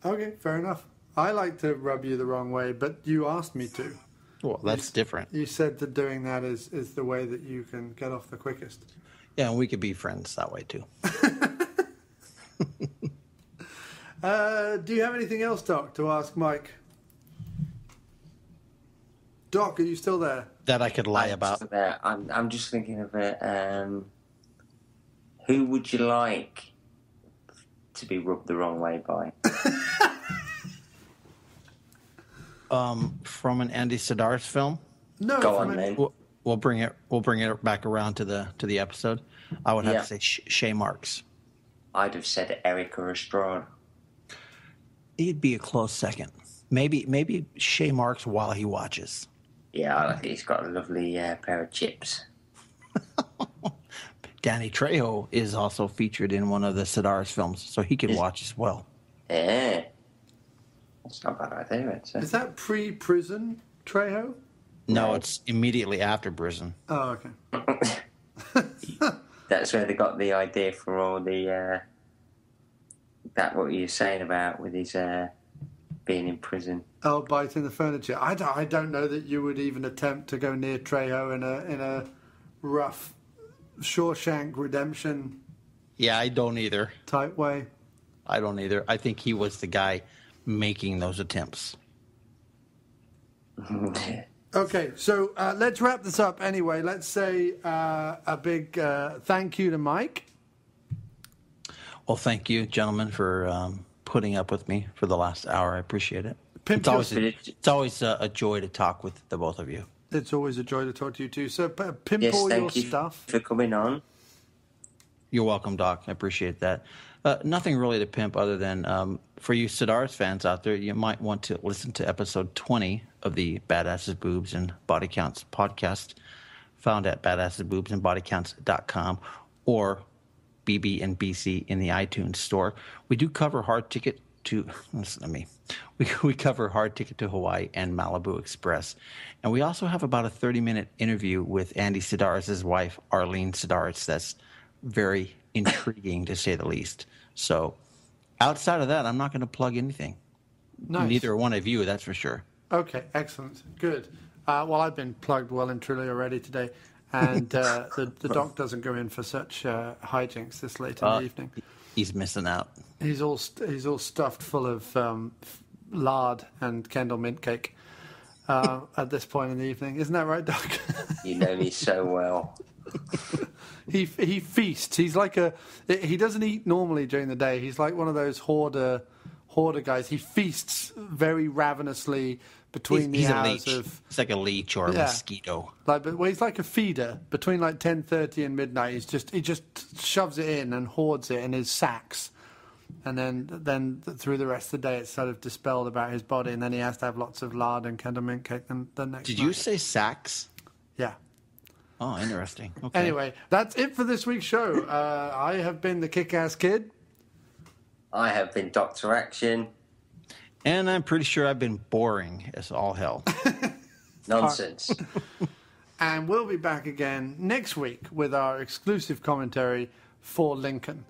Okay, fair enough. I like to rub you the wrong way, but you asked me to. Well, that's different. You said that doing that is the way that you can get off the quickest. Yeah, and we could be friends that way too. Do you have anything else, Doc, to ask Mike? Doc, are you still there? That I could lie about. I'm just thinking of it. Who would you like to be rubbed the wrong way by? From an Andy Sidaris film. No, Go from on, any- then. We'll bring it back around to the episode. I would have Yeah. to say Shay Marks. I'd have said Erica Estrada. He'd be a close second. Maybe Shay Marks while he watches. Yeah, I think he's got a lovely pair of chips. Danny Trejo is also featured in one of the Sidaris films, so he can watch as well. Yeah. That's not a bad idea, it's Is that pre-prison, Trejo? No, it's immediately after prison. Oh, okay. That's where they got the idea for all the that what you were saying about with his being in prison. Oh, biting the furniture. I don't know that you would even attempt to go near Trejo in a rough Shawshank Redemption Yeah, I don't either. type way. I don't either. I think he was the guy making those attempts. Okay, so let's wrap this up anyway. Let's say a big thank you to Mike. Well, thank you, gentlemen, for putting up with me for the last hour. I appreciate it. It's always a joy to talk with the both of you. It's always a joy to talk to you too. So pimp Yes, all your thank you stuff. for coming on. You're welcome, Doc. I appreciate that. Nothing really to pimp other than for you Sidaris fans out there, you might want to listen to episode 20 of the Badasses, Boobs, and Body Counts podcast, found at badassesboobsandbodycounts.com or BB and BC in the iTunes store. We do cover hard ticket to we cover hard ticket to Hawaii and Malibu Express, and we also have about a 30-minute interview with Andy Sidaris' wife Arlene Sidaris. That's very intriguing to say the least. So outside of that, I'm not going to plug anything. Nice. Neither one of you, that's for sure. Okay, excellent, good. Well, I've been plugged well and truly already today, and the doc doesn't go in for such hijinks this late in the evening. He's missing out. He's all stuffed full of lard and Kendall mint cake at this point in the evening. Isn't that right, Doc? You know me so well. He feasts. He's like he doesn't eat normally during the day. He's like one of those hoarder guys. He feasts very ravenously between the hours of. It's like a leech or a mosquito. He's like a feeder between like 10:30 and midnight. He just shoves it in and hoards it in his sacks, and then through the rest of the day it's sort of dispelled about his body, and then he has to have lots of lard and Kendall mint cake the next night. Did you say sacks? Yeah. Oh, interesting. Okay. Anyway, that's it for this week's show. I have been the Kick-Ass Kid. I have been Dr. Action. And I'm pretty sure I've been boring as all hell. Nonsense. And we'll be back again next week with our exclusive commentary for Lincoln.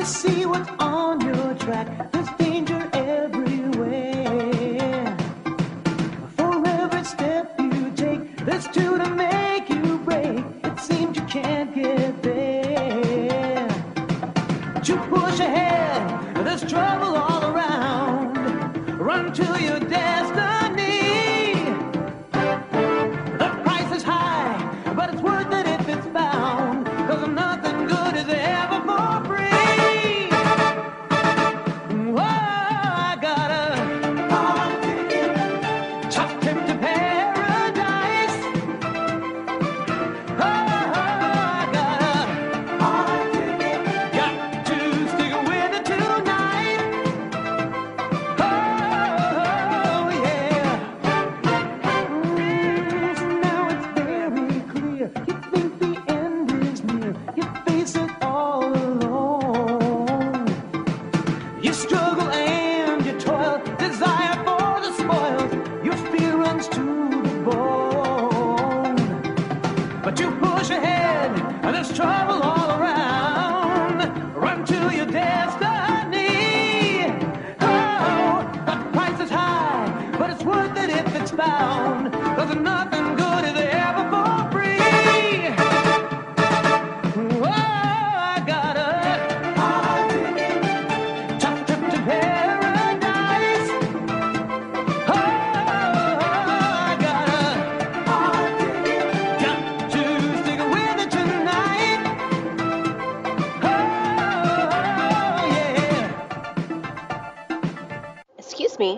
See what's on your track. There's danger everywhere. For every step you take, there's two to make you break. It seems you can't get there. But you push ahead, there's trouble all around. Run to your destiny. The price is high, but it's worth it if it's found. 'Cause nothing good is ever for free.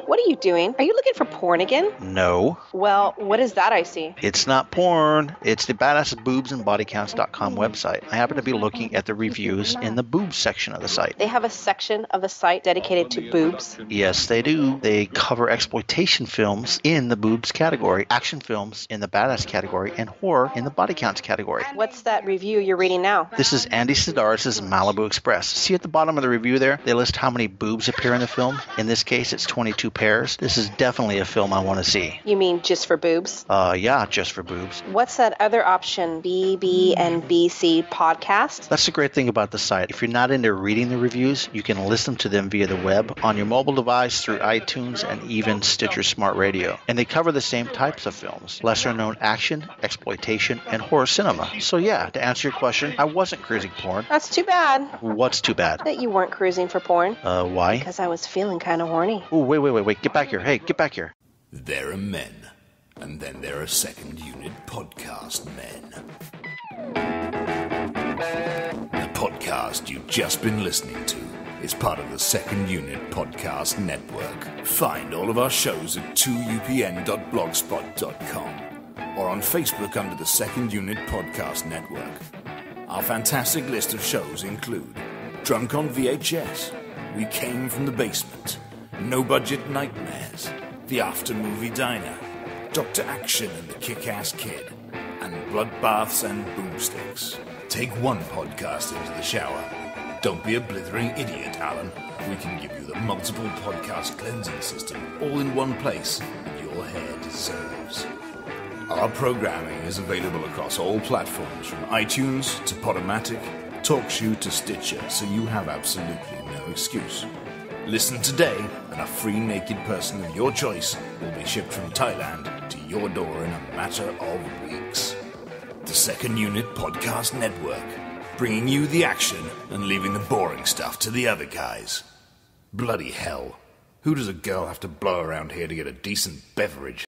What are you doing? Are you looking for porn again? No. Well, what is that I see? It's not porn. It's the badassesboobsandbodycounts.com website. I happen to be looking at the reviews in the boobs section of the site. They have a section of the site dedicated to boobs? Yes, they do. They cover exploitation films in the boobs category, action films in the badass category, and horror in the body counts category. What's that review you're reading now? This is Andy Sidaris' Malibu Express. See at the bottom of the review there? They list how many boobs appear in the film. In this case, it's 20 22 pairs, this is definitely a film I want to see. You mean just for boobs? Yeah, just for boobs. What's that other option? BB and BC podcast? That's the great thing about the site. If you're not into reading the reviews, you can listen to them via the web, on your mobile device, through iTunes, and even Stitcher Smart Radio. And they cover the same types of films: lesser-known action, exploitation, and horror cinema. So yeah, to answer your question, I wasn't cruising porn. That's too bad. What's too bad? That you weren't cruising for porn. Why? Because I was feeling kind of horny. Oh, wait. Get back here. Hey, get back here. There are men, and then there are second unit podcast men. The podcast you've just been listening to is part of the Second Unit Podcast Network. Find all of our shows at 2upn.blogspot.com or on Facebook under the Second Unit Podcast Network. Our fantastic list of shows include Drunk on VHS, We Came from the Basement, No Budget Nightmares, The After Movie Diner, Dr. Action and the Kick-Ass Kid, and Bloodbaths and Boomsticks. Take one podcast into the shower. Don't be a blithering idiot, Alan. We can give you the multiple podcast cleansing system all in one place that your hair deserves. Our programming is available across all platforms, from iTunes to Podomatic, TalkShoe to Stitcher, so you have absolutely no excuse. Listen today, and a free naked person of your choice will be shipped from Thailand to your door in a matter of weeks. The Second Unit Podcast Network, bringing you the action and leaving the boring stuff to the other guys. Bloody hell. Who does a girl have to blow around here to get a decent beverage?